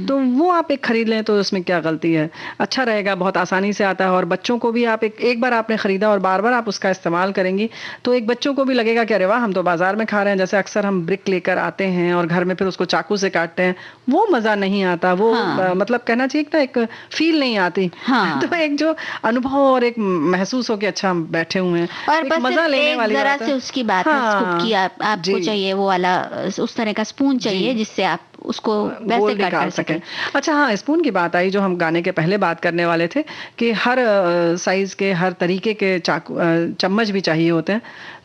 तो वो आप एक खरीद लें तो उसमें क्या गलती है, अच्छा रहेगा, बहुत आसानी से आता है। और बच्चों को भी आप एक बार आपने खरीदा और बार बार आप उसका इस्तेमाल करेंगी तो एक बच्चों को भी लगेगा कि अरे वाह हम तो बाजार में खा रहे हैं। जैसे अक्सर हम ब्रिक लेकर आते हैं और घर में फिर उसको चाकू से काटते हैं, वो मजा नहीं आता, वो मतलब कहना चाहिए ना एक फील नहीं आती। तो एक जो अनुभव और एक महसूस हो कि अच्छा हम बैठे हुए हैं और बस मजा लेने वाली जरा से उसकी बात है स्कूप की आपको चाहिए वो वाला उस तरह का स्पून चाहिए जिससे आप उसको वैसे कट कर सकें। अच्छा हाँ, स्पून की बात आई जो हम गाने के पहले बात करने वाले थे कि हर साइज के हर तरीके के चाकू चम्मच भी चाहिए होते हैं।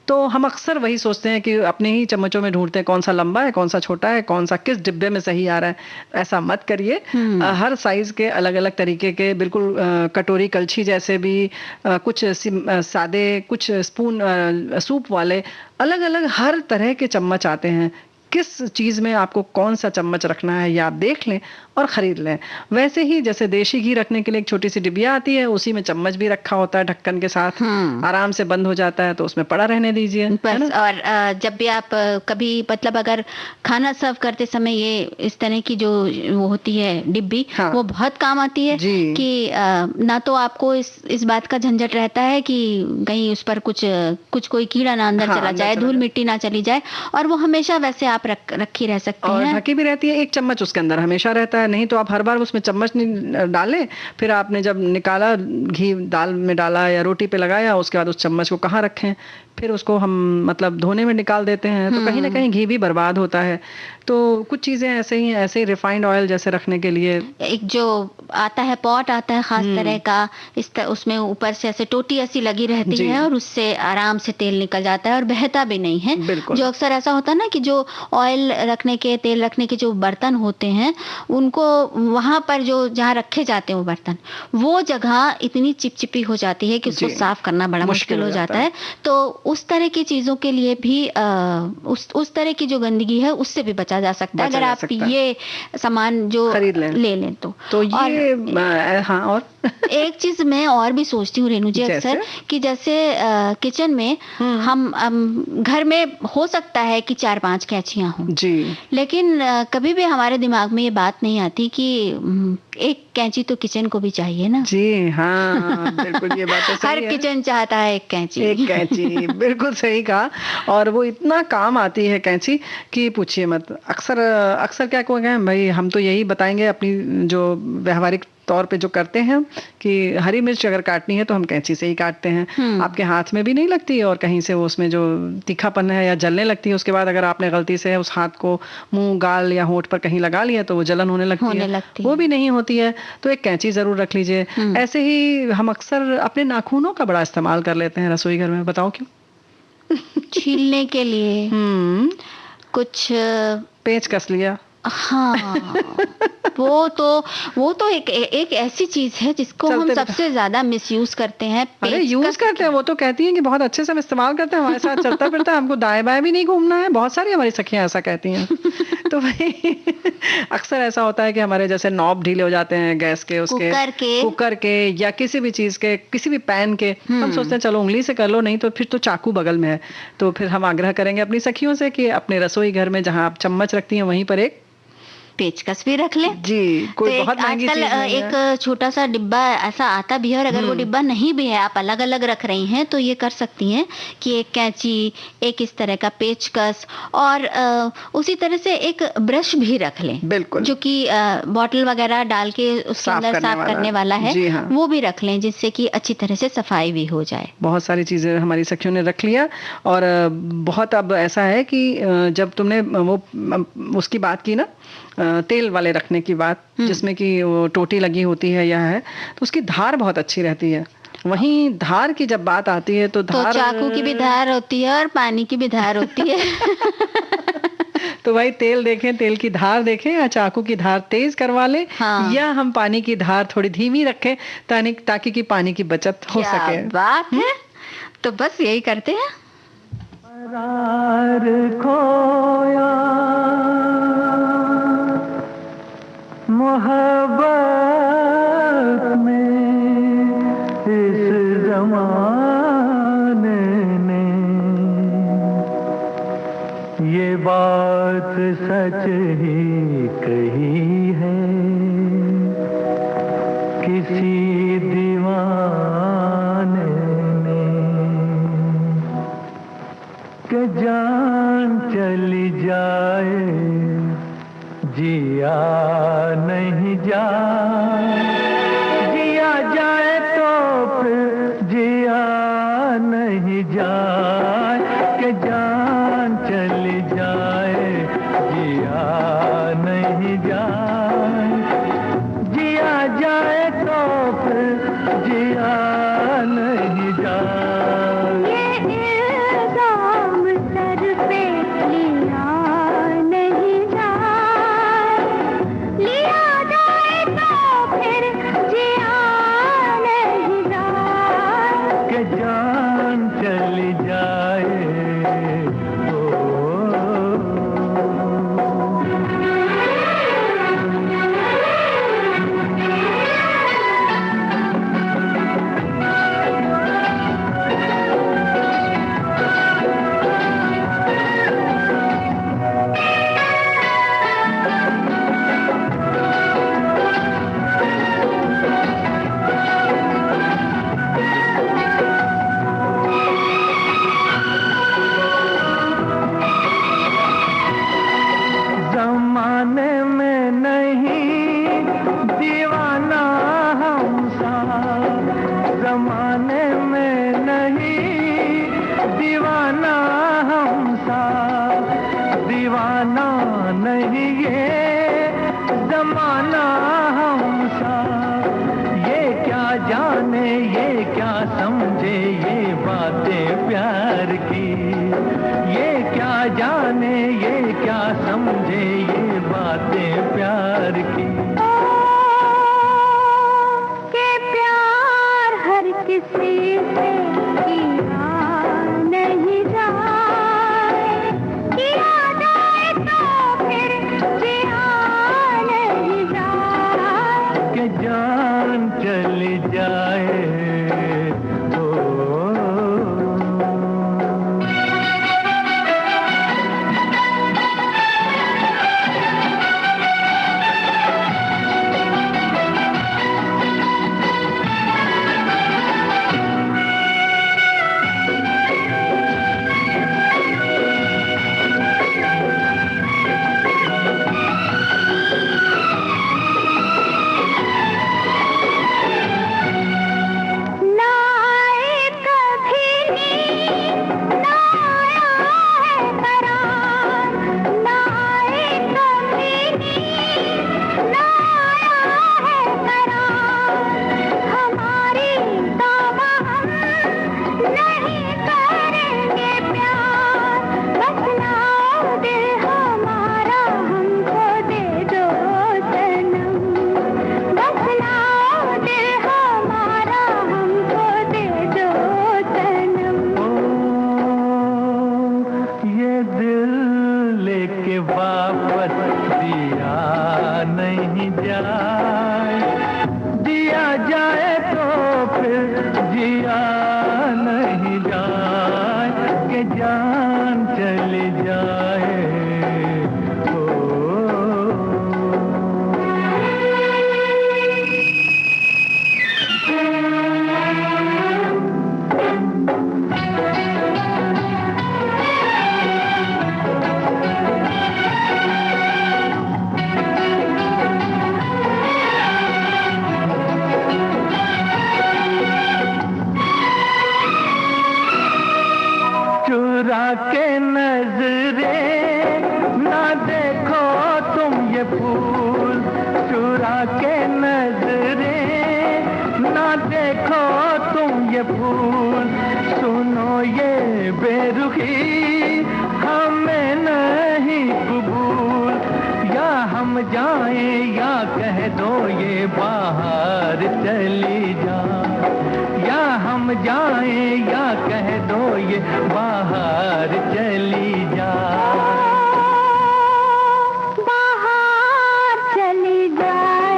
तो हम अक्सर वही सोचते हैं कि अपने ही चम्मचों में ढूंढते हैं कौन सा लंबा है, कौन सा छोटा है, कौन सा किस डिब्बे में सही आ रहा है। ऐसा मत करिए। हर साइज के अलग अलग तरीके के बिल्कुल कटोरी कलछी जैसे भी कुछ सादे, कुछ स्पून सूप वाले, अलग अलग हर तरह के चम्मच आते हैं। किस चीज में आपको कौन सा चम्मच रखना है ये आप देख लें और खरीद लें। वैसे ही जैसे देशी घी रखने के लिए एक छोटी सी डिबिया आती है, उसी में चम्मच भी रखा होता है ढक्कन के साथ, आराम से बंद हो जाता है, तो उसमें पड़ा रहने दीजिए बस। और जब भी आप कभी मतलब अगर खाना सर्व करते समय ये इस तरह की जो वो होती है डिब्बी, वो बहुत काम आती है कि ना तो आपको इस बात का झंझट रहता है कि कहीं उस पर कुछ कोई कीड़ा ना अंदर चला जाए, धूल मिट्टी ना चली जाए, और वो हमेशा वैसे आप रखी रह सकती हैं और ढकी भी रहती है। एक चम्मच उसके अंदर हमेशा रहता है, नहीं तो आप हर बार उसमें चम्मच नहीं डालें, फिर आपने जब निकाला घी दाल में डाला या रोटी पे लगाया, उसके बाद उस चम्मच को कहाँ रखें, फिर उसको हम मतलब धोने में निकाल देते हैं, तो कहीं ना कहीं घी भी बर्बाद होता है। तो कुछ चीजें ऐसे ही रिफाइंड ऑयल जैसे रखने के लिए एक जो आता है पॉट आता है खास तरह का, उसमें ऊपर से ऐसे टोटी ऐसी लगी रहती है और उससे आराम से तेल निकल जाता है और बहता भी नहीं है। जो अक्सर ऐसा होता है ना कि जो ऑयल रखने के, तेल रखने के जो बर्तन होते हैं, उनको वहां पर जो जहाँ रखे जाते हैं वो बर्तन, वो जगह इतनी चिपचिपी हो जाती है कि उसको साफ करना बड़ा मुश्किल हो जाता है। तो उस तरह की चीजों के लिए भी उस तरह की जो गंदगी है उससे भी बचा जा सकता है अगर आप ये सामान जो ले लें तो ये हाँ। और एक चीज मैं और भी सोचती हूँ रेणु जी अक्सर कि जैसे किचन में हम घर में हो सकता है कि 4-5 कैंचियां हों जी, लेकिन कभी भी हमारे दिमाग में ये बात नहीं आती कि एक कैंची तो किचन को भी चाहिए ना। जी हाँ, बिल्कुल ये बात तो सही हर है। किचन चाहता है एक कैंची बिल्कुल सही कहा। और वो इतना काम आती है कैंची कि पूछिए मत। अक्सर क्या कहेंगे भाई, हम तो यही बताएंगे अपनी जो व्यवहारिक तौर पे जो करते हैं कि हरी मिर्च अगर काटनी है तो हम कैंची से ही काटते हैं। आपके हाथ में भी नहीं लगती और कहीं से वो उसमें जो तीखापन है या जलने लगती है, उसके बाद अगर आपने गलती से उस हाथ को मुंह, गाल या होंठ पर कहीं लगा लिया तो वो जलन होने लगती है, वो भी नहीं होती है। तो एक कैंची जरूर रख लीजिए। ऐसे ही हम अक्सर अपने नाखूनों का बड़ा इस्तेमाल कर लेते हैं रसोई घर में, बताओ क्यों? छीलने के लिए कुछ पेच कस लिया। हाँ वो तो एक ऐसी चीज है जिसको हम सबसे ज्यादा मिसयूज करते हैं। अरे यूज करते हैं, वो तो कहती हैं कि बहुत अच्छे से हम इस्तेमाल करते हैं, हमारे साथ चलता फिरता है, हमको दाएं बाएं भी नहीं घूमना है। बहुत सारी हमारी सखियां ऐसा कहती हैं। तो भाई अक्सर ऐसा होता है कि हमारे जैसे नॉब ढीले हो जाते हैं गैस के, उसके कुकर के या किसी भी चीज के, किसी भी पैन के। हम सोचते हैं चलो उंगली से कर लो, नहीं तो फिर तो चाकू बगल में है। तो फिर हम आग्रह करेंगे अपनी सखियों से कि अपने रसोई घर में जहां आप चम्मच रखती हैं वहीं पर एक पेचकस भी रख लें जी। कोई तो बहुत महंगी चीज नहीं है। एक छोटा सा डिब्बा ऐसा आता भी है, और अगर वो डिब्बा नहीं भी है, आप अलग अलग रख रही हैं, तो ये कर सकती हैं कि एक कैंची, एक इस तरह का पेचकस, और उसी तरह से एक ब्रश भी रख लें, बिल्कुल, जो कि बॉटल वगैरह डाल के उसके अंदर साफ करने वाला है। हाँ। वो भी रख लें जिससे कि अच्छी तरह से सफाई भी हो जाए। बहुत सारी चीजें हमारी सखियों ने रख लिया। और बहुत अब ऐसा है कि जब तुमने वो उसकी बात की ना, तेल वाले रखने की बात, जिसमें कि वो टोटी लगी होती है या है, तो उसकी धार बहुत अच्छी रहती है। वहीं धार की जब बात आती है तो चाकू की भी धार होती है और पानी की भी धार होती है। तो भाई तेल देखें, तेल की धार देखें, या चाकू की धार तेज करवा लें। हाँ। या हम पानी की धार थोड़ी धीमी रखें ताकि कि पानी की बचत हो सके। बात है। तो बस यही करते हैं। खोया मोहब्बत में इस ज़माने ने ये बात सच ही कही है, किसी दीवाने ने, कि जान चली जाए जिया नहीं जाए, जिया जाए तो फिर जिया नहीं जाए, कि जान चली जाए जिया नहीं जाए, जिया जाए तो फिर जिया नहीं जाए। ये इल्जाम सर पे लिया नहीं जाए, लिया जाए तो फिर जिया नहीं जाए, कि जान चली जाए ओ, ज़माने में नहीं दीवाना हम सा, ज़माने में नहीं दीवाना हम सा, दीवाना नहीं ये ज़माना हम सा, ये क्या जाने ये क्या समझे ये बातें प्यार की, ये क्या जाने ये क्या समझे ये बातें प्यार की। के प्यार हर किसी से किया नहीं जाए, किया जाए तो फिर जिया नहीं जाए, कि जान चली जाए ओ, ना आए कभी नींद, ना आया है करार, ना आए कभी नींद, ना आया है करार, हमारी तौबा हम नहीं करेंगे प्यार, बस लाओ दिल हमारा हमको दे दो सनम, बस लाओ दिल हमारा हमको दे दो सनम। ओ, ये दिल लेके वापस दिया नहीं जाए, दिया जाए तो फिर जिया नहीं जाए, कि जान चली जाए ओ, चुरा के नजरे ना देखो तुम ये फूल, चुरा के नजरे ना देखो तुम ये फूल, सुनो ये बेरुखी हमें नहीं कबूल, या हम जाएं या कह दो ये बाहर चली जाए, या हम जाएं या कह दो ये बाहर चली जाए, बाहर चली जाए।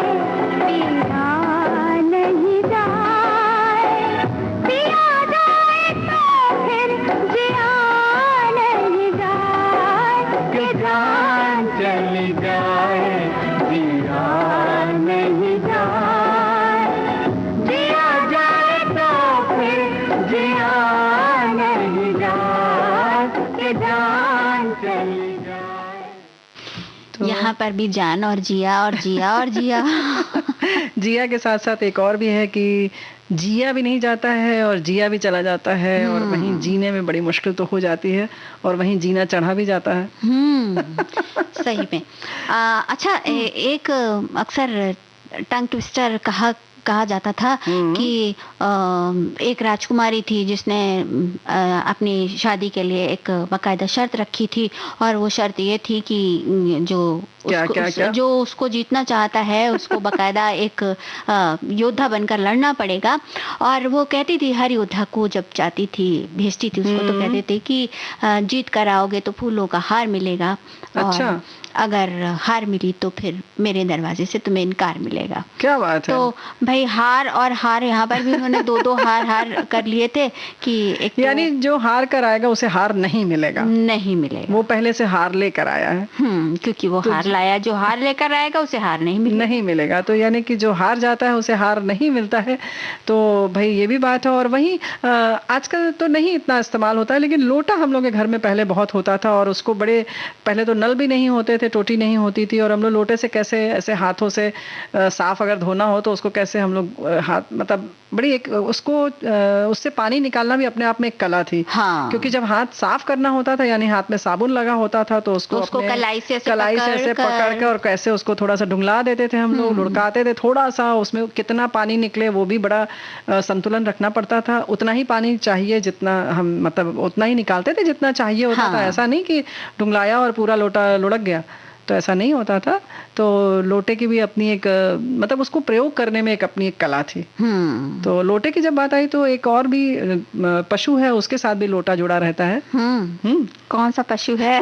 यहाँ पर भी जान और जिया और जिया और जिया। जिया के साथ साथ एक और भी है कि जिया भी नहीं जाता है और जिया भी चला जाता है, और वहीं जीने में बड़ी मुश्किल तो हो जाती है, और वहीं जीना चढ़ा भी जाता है। सही में। अच्छा, एक अक्सर टंग ट्विस्टर कहा जाता था कि एक राजकुमारी थी जिसने अपनी शादी के लिए एक बाकायदा शर्त रखी थी, और वो शर्त ये थी कि जो उसको जीतना चाहता है उसको बाकायदा एक योद्धा बनकर लड़ना पड़ेगा। और वो कहती थी हर योद्धा को जब जाती थी, भेजती थी उसको, तो कहते थे कि जीत कर आओगे तो फूलों का हार मिलेगा, अच्छा, और अगर हार मिली तो फिर मेरे दरवाजे से तुम्हें इनकार मिलेगा। क्या बात है। तो भाई हार और हार, यहाँ पर भी उन्होंने दो हार कर लिए थे कि एक यानी जो हार कर आएगा उसे हार नहीं मिलेगा। नहीं मिलेगा, वो पहले से हार लेकर आया है। क्योंकि वो हार लाया, जो हार लेकर आएगा उसे हार नहीं मिलेगा। तो यानी कि जो हार जाता है उसे हार नहीं मिलता है। तो भाई ये भी बात है। और वहीं आजकल तो नहीं इतना इस्तेमाल होता है, लेकिन लोटा हम लोग के घर में पहले बहुत होता था, और उसको बड़े, पहले तो नल भी नहीं होते थे, टोटी नहीं होती थी, और हम लोग लोटे से कैसे ऐसे हाथों से साफ अगर धोना हो तो उसको कैसे हम लोग हाथ, मतलब बड़ी एक उसको उससे पानी निकालना भी अपने आप में एक कला थी। हाँ। क्योंकि जब हाथ साफ करना होता था, यानी हाथ में साबुन लगा होता था, तो उसको कलाई से पकड़ कर और कैसे उसको थोड़ा सा ढुंगला देते थे हम लोग, लुढ़काते थे थोड़ा सा, उसमें कितना पानी निकले वो भी बड़ा संतुलन रखना पड़ता था। उतना ही पानी चाहिए जितना हम, मतलब उतना ही निकालते थे जितना चाहिए होता था। ऐसा नहीं कि ढुंगलाया और पूरा लोटा लुढ़क गया, तो ऐसा नहीं होता था। तो लोटे की भी अपनी एक, मतलब उसको प्रयोग करने में एक अपनी एक कला थी। तो लोटे की जब बात आई तो एक और भी पशु है, उसके साथ भी लोटा जुड़ा रहता है। कौन सा पशु है?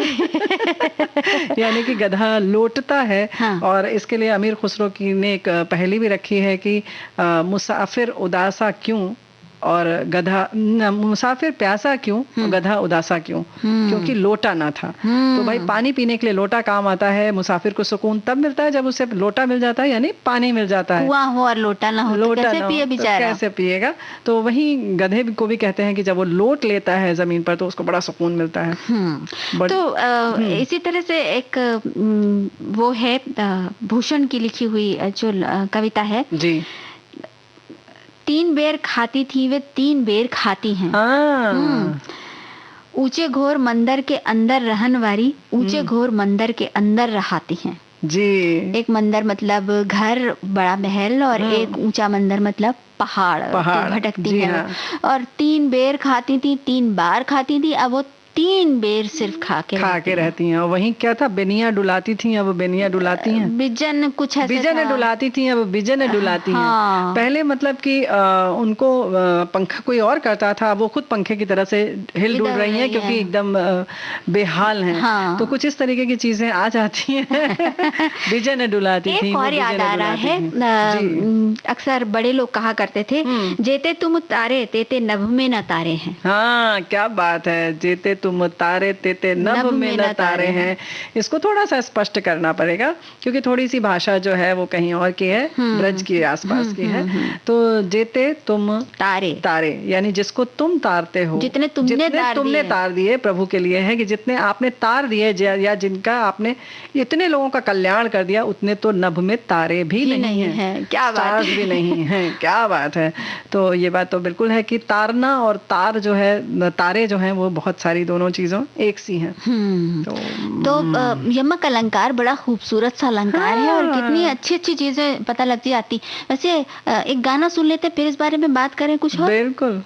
यानी कि गधा लोटता है। हाँ। और इसके लिए अमीर खुसरो की ने एक पहेली भी रखी है कि मुसाफिर उदासा क्यों, और गधा मुसाफिर प्यासा क्यों, गधा उदासा क्यों, क्योंकि लोटा ना था। तो भाई पानी पीने के लिए लोटा काम आता है। मुसाफिर को सुकून तब मिलता है जब उसे लोटा मिल जाता है, यानी पानी मिल जाता है। कुआं हो और लोटा ना हो तो कैसे पिए बेचारा, कैसे पिएगा। तो वहीं गधे को भी कहते हैं कि जब वो लोट लेता है जमीन पर तो उसको बड़ा सुकून मिलता है। तो इसी तरह से एक वो है भूषण की लिखी हुई जो कविता है जी, 3 बेर खाती थी वे 3 बेर खाती हैं। ऊंचे घोर मंदिर के अंदर रहन वाली, ऊंचे घोर मंदिर के अंदर रहाती हैं जी। एक मंदिर मतलब घर, बड़ा महल, और एक ऊंचा मंदिर मतलब पहाड़ तो भटकती हैं। हाँ। और 3 बेर खाती थी, 3 बार खाती थी, अब वो 3 बेर सिर्फ खा के रहती हैं। और वहीं क्या था, बेनिया डुलाती थी, अब बेनिया डुलाती हैं। बिजन कुछ ऐसे बिजन डुलाती थी, अब बिजन डुलाती हैं। पहले मतलब कि उनको पंखा कोई और करता था, वो खुद पंखे की तरह से हिल डुल रही हैं क्योंकि एकदम बेहाल हैं। हाँ। तो कुछ इस तरीके की चीजें आ जाती हैं। बिजन डुलाती थी। एक और याद आ रहा है, अक्सर बड़े लोग कहा करते थे, जेते तुम तारे तेते नभ में न तारे हैं। हाँ, क्या बात है, जेते तुम तारे तेते नभ में न तारे हैं। इसको थोड़ा सा स्पष्ट करना पड़ेगा क्योंकि थोड़ी सी भाषा जो है वो कहीं और की है, ब्रज के आसपास की है। तो जेते तुम तारे यानी जिसको तुम तारते हो, जितने तुमने तार दिए प्रभु के लिए है कि जितने आपने तार दिए या जिनका आपने इतने लोगों का कल्याण कर दिया, उतने तो नभ में तारे भी नहीं है। क्या बात भी नहीं है। क्या बात है। तो ये बात तो बिल्कुल है कि तारना और तार जो है, तारे जो हैं वो बहुत सारी दोनों चीजों एक सी हैं। तो यमक अलंकार बड़ा खूबसूरत सा अलंकार है और कितनी अच्छी अच्छी चीजें पता लगती आती। वैसे एक गाना सुन लेते फिर इस बारे में बात करें कुछ और। बिल्कुल।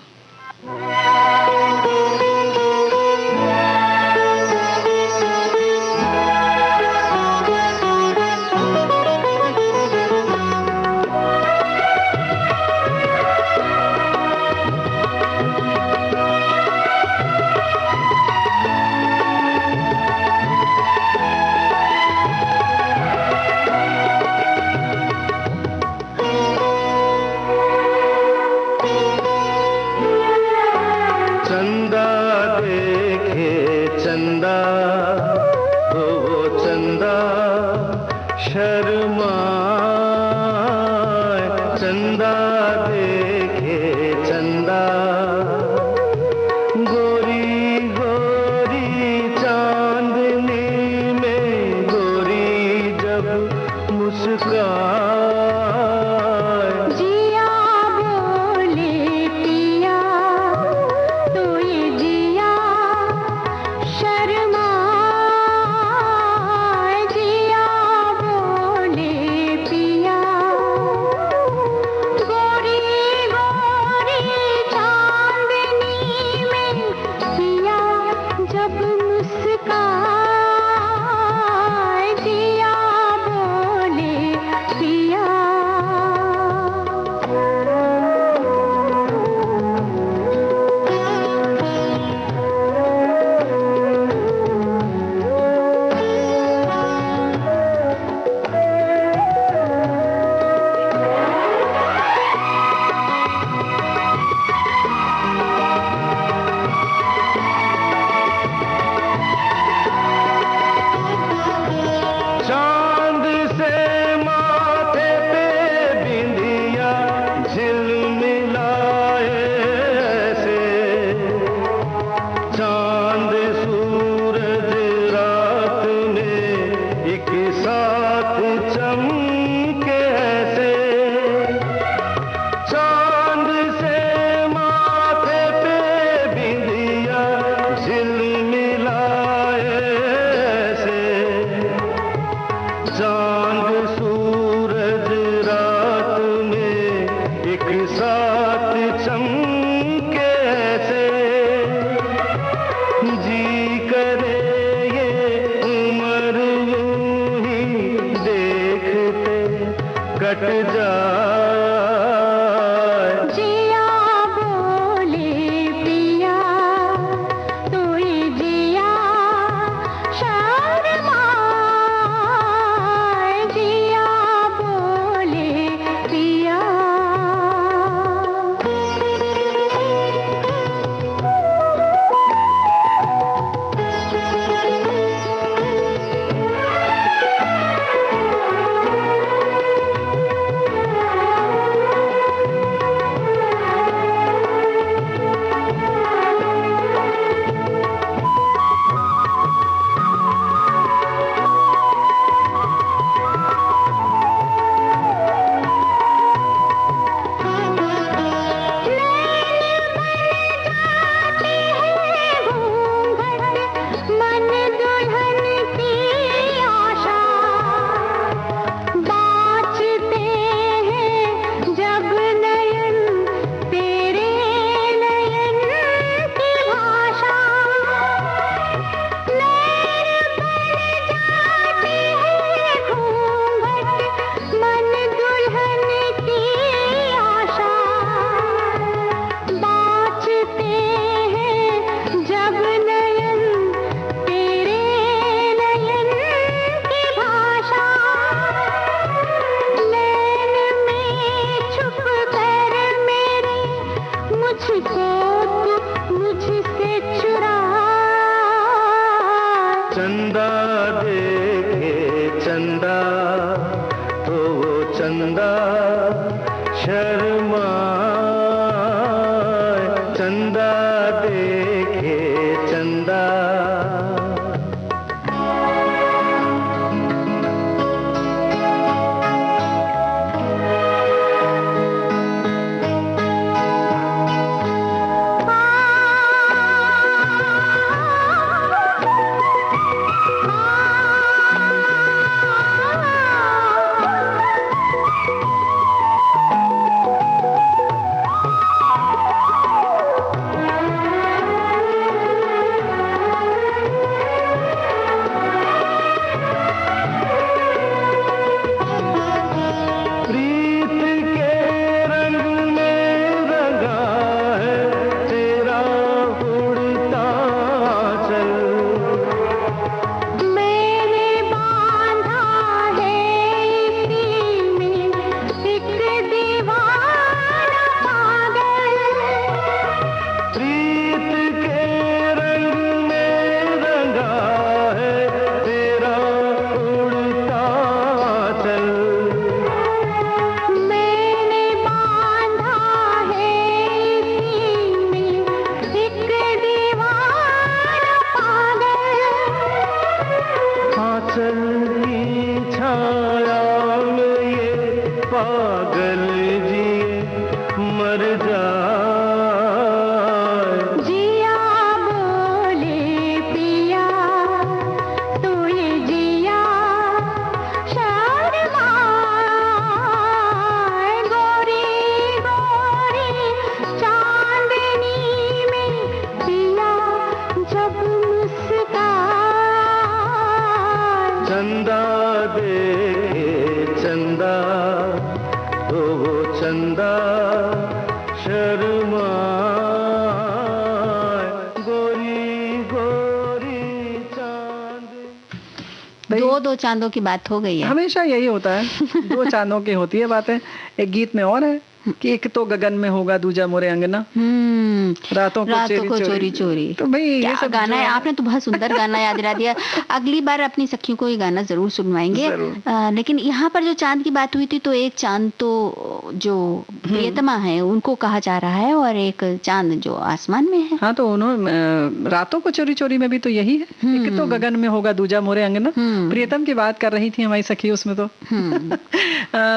तू मुझसे चुरा। चंदा देखे चंदा तो वो चंदा शर्माए, चंदा देखे चंदा। पागल जी मर जाए। जिया बोले पिया तू ये जिया शर्माए। गोरी गोरी चांदनी में पिया जब मुस्काए। चंदा देखे चंदा तो वो चंदा शर्माए। गोरी गोरी चांद। दो चांदों की बात हो गई है। हमेशा यही होता है, दो चांदों की होती है बातें। एक गीत में और है कि एक तो गगन में होगा दूजा मोरे अंगना, रातों को चोरी चोरी। तो भाई ये सब गाना है, आपने तो बहुत सुंदर गाना याद दिला दिया। अगली बार अपनी सखियों को ये गाना जरूर सुनवाएंगे। लेकिन यहाँ पर जो चांद की बात हुई थी, तो एक चांद तो जो प्रियतमा है उनको कहा जा रहा है, और एक चांद जो आसमान में है। हाँ, तो उन्होंने रातों को चोरी चोरी में भी तो यही है, एक तो गगन में होगा दूजा मोरे अंगना। प्रियतम की बात कर रही थी हमारी सखी उसमें तो।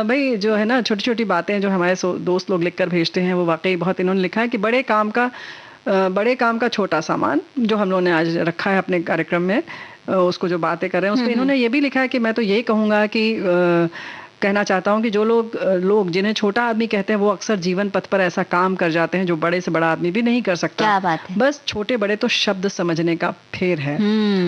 भाई जो है ना, छोटी छोटी बातें जो हमारे दोस्त लोग लिखकर भेजते हैं, वो वाकई बहुत। इन्होंने लिखा है कि बड़े काम का छोटा सामान, जो हम लोगों ने आज रखा है अपने कार्यक्रम में, उसको जो बातें कर रहे हैं उसमें इन्होंने ये भी लिखा है कि मैं तो यही कहूँगा कि कहना चाहता हूँ कि जो लोग जिन्हें छोटा आदमी कहते हैं, वो अक्सर जीवन पथ पर ऐसा काम कर जाते हैं जो बड़े से बड़ा आदमी भी नहीं कर सकता। क्या बात है। बस छोटे बड़े तो शब्द समझने का फेर है।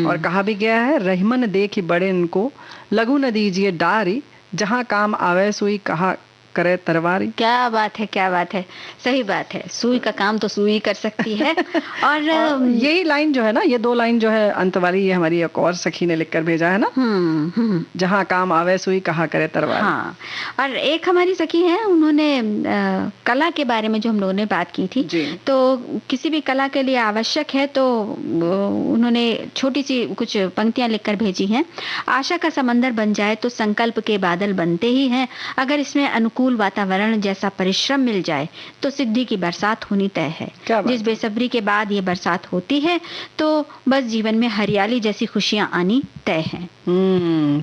और कहा भी गया है, रहीमन देखी बड़े इनको लघु न दीजिए डारी, जहाँ काम आवे सुई कहा करे तरवारी। क्या बात है, क्या बात है, सही बात है। सुई का काम तो सुई कर सकती है। और यही लाइन जो है ना, ये दो लाइन जो है अंत वाली, ये हमारी एक और सखी ने लिखकर भेजा है ना, जहाँ काम आवे सुई कहा करे तरवारी। हाँ, और एक हमारी सखी है, उन्होंने कला के बारे में जो हम लोगों ने बात की थी, तो किसी भी कला के लिए आवश्यक है, तो उन्होंने छोटी सी कुछ पंक्तियां लिखकर भेजी हैं। आशा का समंदर बन जाए तो संकल्प के बादल बनते ही हैं। अगर इसमें अनुकूल वातावरण जैसा परिश्रम मिल जाए तो सिद्धि की बरसात होनी तय है। जिस बेसब्री के बाद ये बरसात होती है, तो बस जीवन में हरियाली जैसी खुशियां आनी तय है।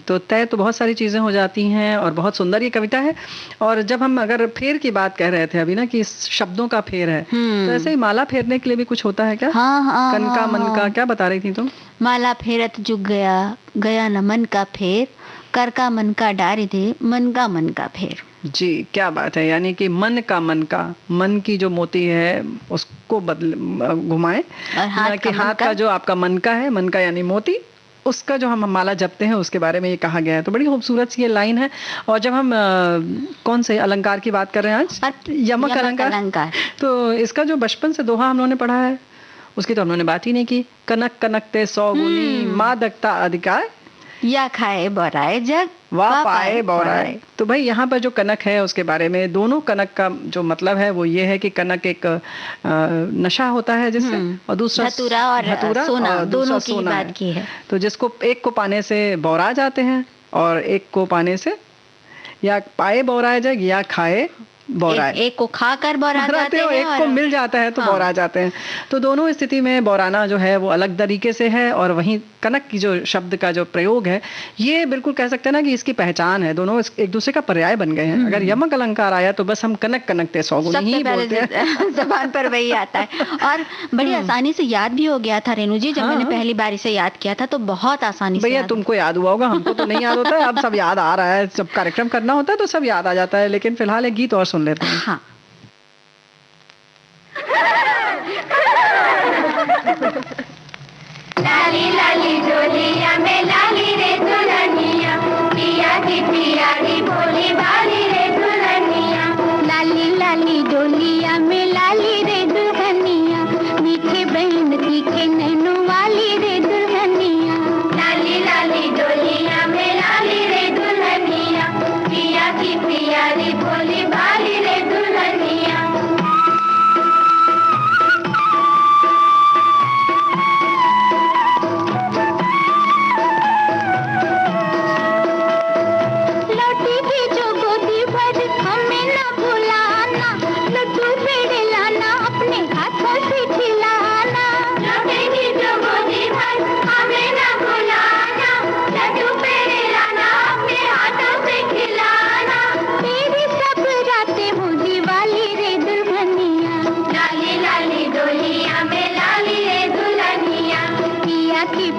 तो तय तो बहुत सारी चीजें हो जाती हैं, और बहुत सुंदर ये कविता है। और जब हम अगर फेर की बात कह रहे थे अभी ना, कि शब्दों का फेर है, तो ऐसे ही माला फेरने के लिए भी कुछ होता है क्या? हाँ, कनका मन का क्या बता रही थी तुम? माला फेरत जुग गया गया न मन का फेर, कर का मन का डारी दे मन का फेर। जी, क्या बात है। यानी कि मन की जो मोती है उसको घुमाएं, कि हाथ का जो आपका मन का है, मन का यानी मोती, उसका जो हम माला जपते हैं उसके बारे में ये कहा गया है। तो बड़ी खूबसूरत सी ये लाइन है। और जब हम कौन से अलंकार की बात कर रहे हैं आज, यमक अलंकार, तो इसका जो बचपन से दोहा हम लोगों ने पढ़ा है, उसकी तो हम लोगों ने बात ही नहीं की। कनक कनक ते 100 गुनी, माँ दकता अधिकार, या खाए बौराए जग वाह पाए बौराए। तो भाई यहाँ पर जो कनक है उसके बारे में, दोनों कनक का जो मतलब है वो ये है कि कनक एक नशा होता है जिससे, और दूसरा धतूरा और सोना, दोनों की बात की है। तो जिसको एक को पाने से बौरा जाते हैं और एक को पाने से या पाए बौराए जग या खाए बौराए, एक को खाकर बौरा जाते हैं, एक को मिल जाता है तो बौरा जाते हैं। तो दोनों स्थिति में बौराना जो है वो अलग तरीके से है, और वहीं कनक की जो शब्द का जो प्रयोग है ये बिल्कुल कह सकते हैं ना कि इसकी पहचान है, दोनों एक दूसरे का पर्याय बन गए हैं। अगर यमक अलंकार आया तो बस हम कनक कनकते सौगुनी ही बोलते हैं, जबान पर वही आता है, और बड़ी आसानी से याद भी हो गया था रेणु जी। जब मैंने पहली बार इसे याद किया था तो बहुत आसानी से। भैया तुमको याद हुआ होगा, हमको तो नहीं याद होता है, अब सब याद आ रहा है, जब कार्यक्रम करना होता है तो सब याद आ जाता है। लेकिन फिलहाल एक गीत और सुन लेते हैं। हाँ। लाली लाली डोलिया में लाली रे दुल्हनिया, पिया की पियारी भोली भाली रे दुल्हनिया। लाली लाली डोलिया में लाली रे दुल्हनिया, मीठे बहन तीखे नैनो वाली रे दुल्हनिया। लाली लाली डोलिया में लाली रे दुल्हनिया, पिया की पियारी भोली भाली रे दुल्हनिया।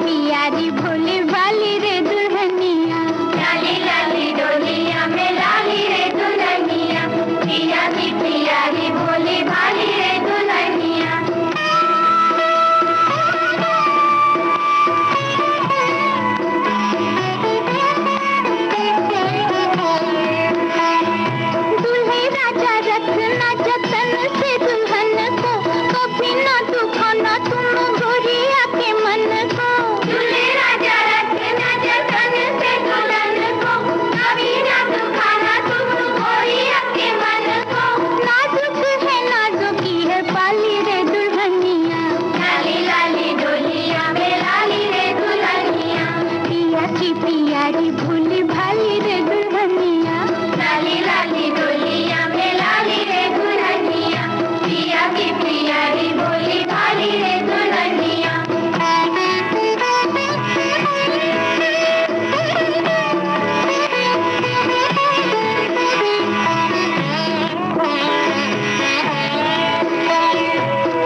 पियारी भोली भाली रे दुल्हनिया। लाली लाली डोलिया में लाली रे दुल्हनिया, पिया की पियारी भोली भाली रे दुल्हनिया। दूल्हे राजा रखना जतन से दुल्हन को, कभी ना दुखाना तुम गोरिया के मन को। दूल्हे राजा रखना जतन से दुल्हन को, कभी ना दुखाना तुम गोरिया के मन को। नाजुक है नाजुकी है पाली रे दुल्हनिया। लाली लाली डोलिया में लाली रे दुल्हनिया, पिया की पियारी भोली भाली रे दुल्हनिया। लाली लाली डोलिया में लाली रे दुल्हनिया, पिया की पियारी भोली भाली रे दुल्हनिया।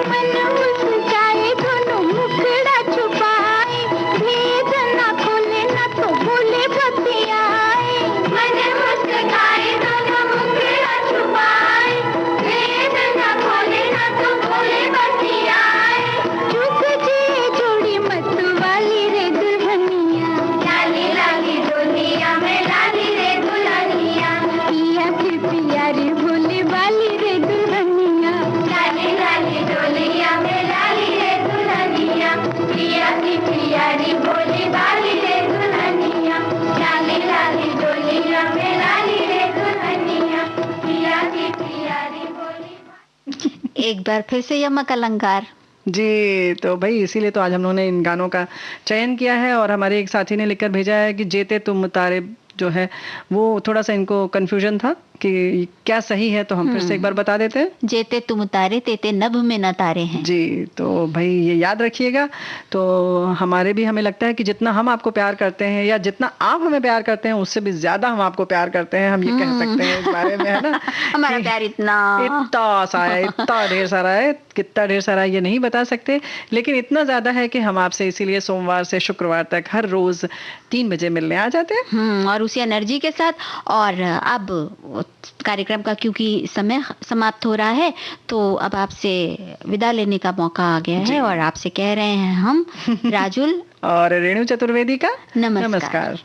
मन मुस्काए दोनों मुखड़ा छुपाए, भेद ना खोले ना तो बोले बतियाए। मन मुस्काए दोनों मुखड़ा छुपाए, भेद ना खोले ना तो बोले बतियाए। चुप जे जोड़ी मत वाली रे दुल्हनिया। लाली लाली डोलिया में लाली रे दुल्हनिया, पिया की पियारी भोली वाली रे दुल्हनिया। लाली लाली डोलिया में लाली रे दुल्हनिया, पिया की पियारी भोली वाली रे दुल्हनिया। लाली लाली डोलिया में लाली रे दुल्हनिया, पिया की पियारी भोली। एक बार फिर से यमक अलंकार। जी, तो भाई इसीलिए तो आज हम लोगों ने इन गानों का चयन किया है, और हमारे एक साथी ने लिखकर भेजा है कि जेते तुम तारे जो है वो थोड़ा सा इनको कंफ्यूजन था कि क्या सही है, तो हम फिर से एक बार बता देते हैं। जेते तुम तारे तेते नभ में न तारे हैं। जी, तो भाई ये याद रखिएगा। तो हमें लगता है कि जितना हम आपको प्यार करते हैं या जितना आप हमें प्यार करते हैं उससे भी ज्यादा हम आपको प्यार करते हैं, हम ये कह सकते हैं इस बारे में, है ना। हमारा प्यार इतना सारा है, इतना ढेर सारा है, कितना ढेर सारा है ये नहीं बता सकते, लेकिन इतना ज्यादा है कि हम आपसे इसीलिए सोमवार से शुक्रवार तक हर रोज 3 बजे मिलने आ जाते हैं, और उसी एनर्जी के साथ। और अब कार्यक्रम का क्योंकि समय समाप्त हो रहा है तो अब आपसे विदा लेने का मौका आ गया है, और आपसे कह रहे हैं हम राजुल और रेणु चतुर्वेदी का नमस्कार।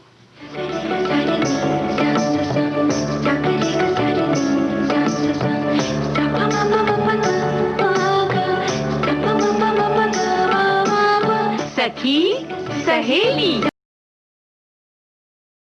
सखी सहेली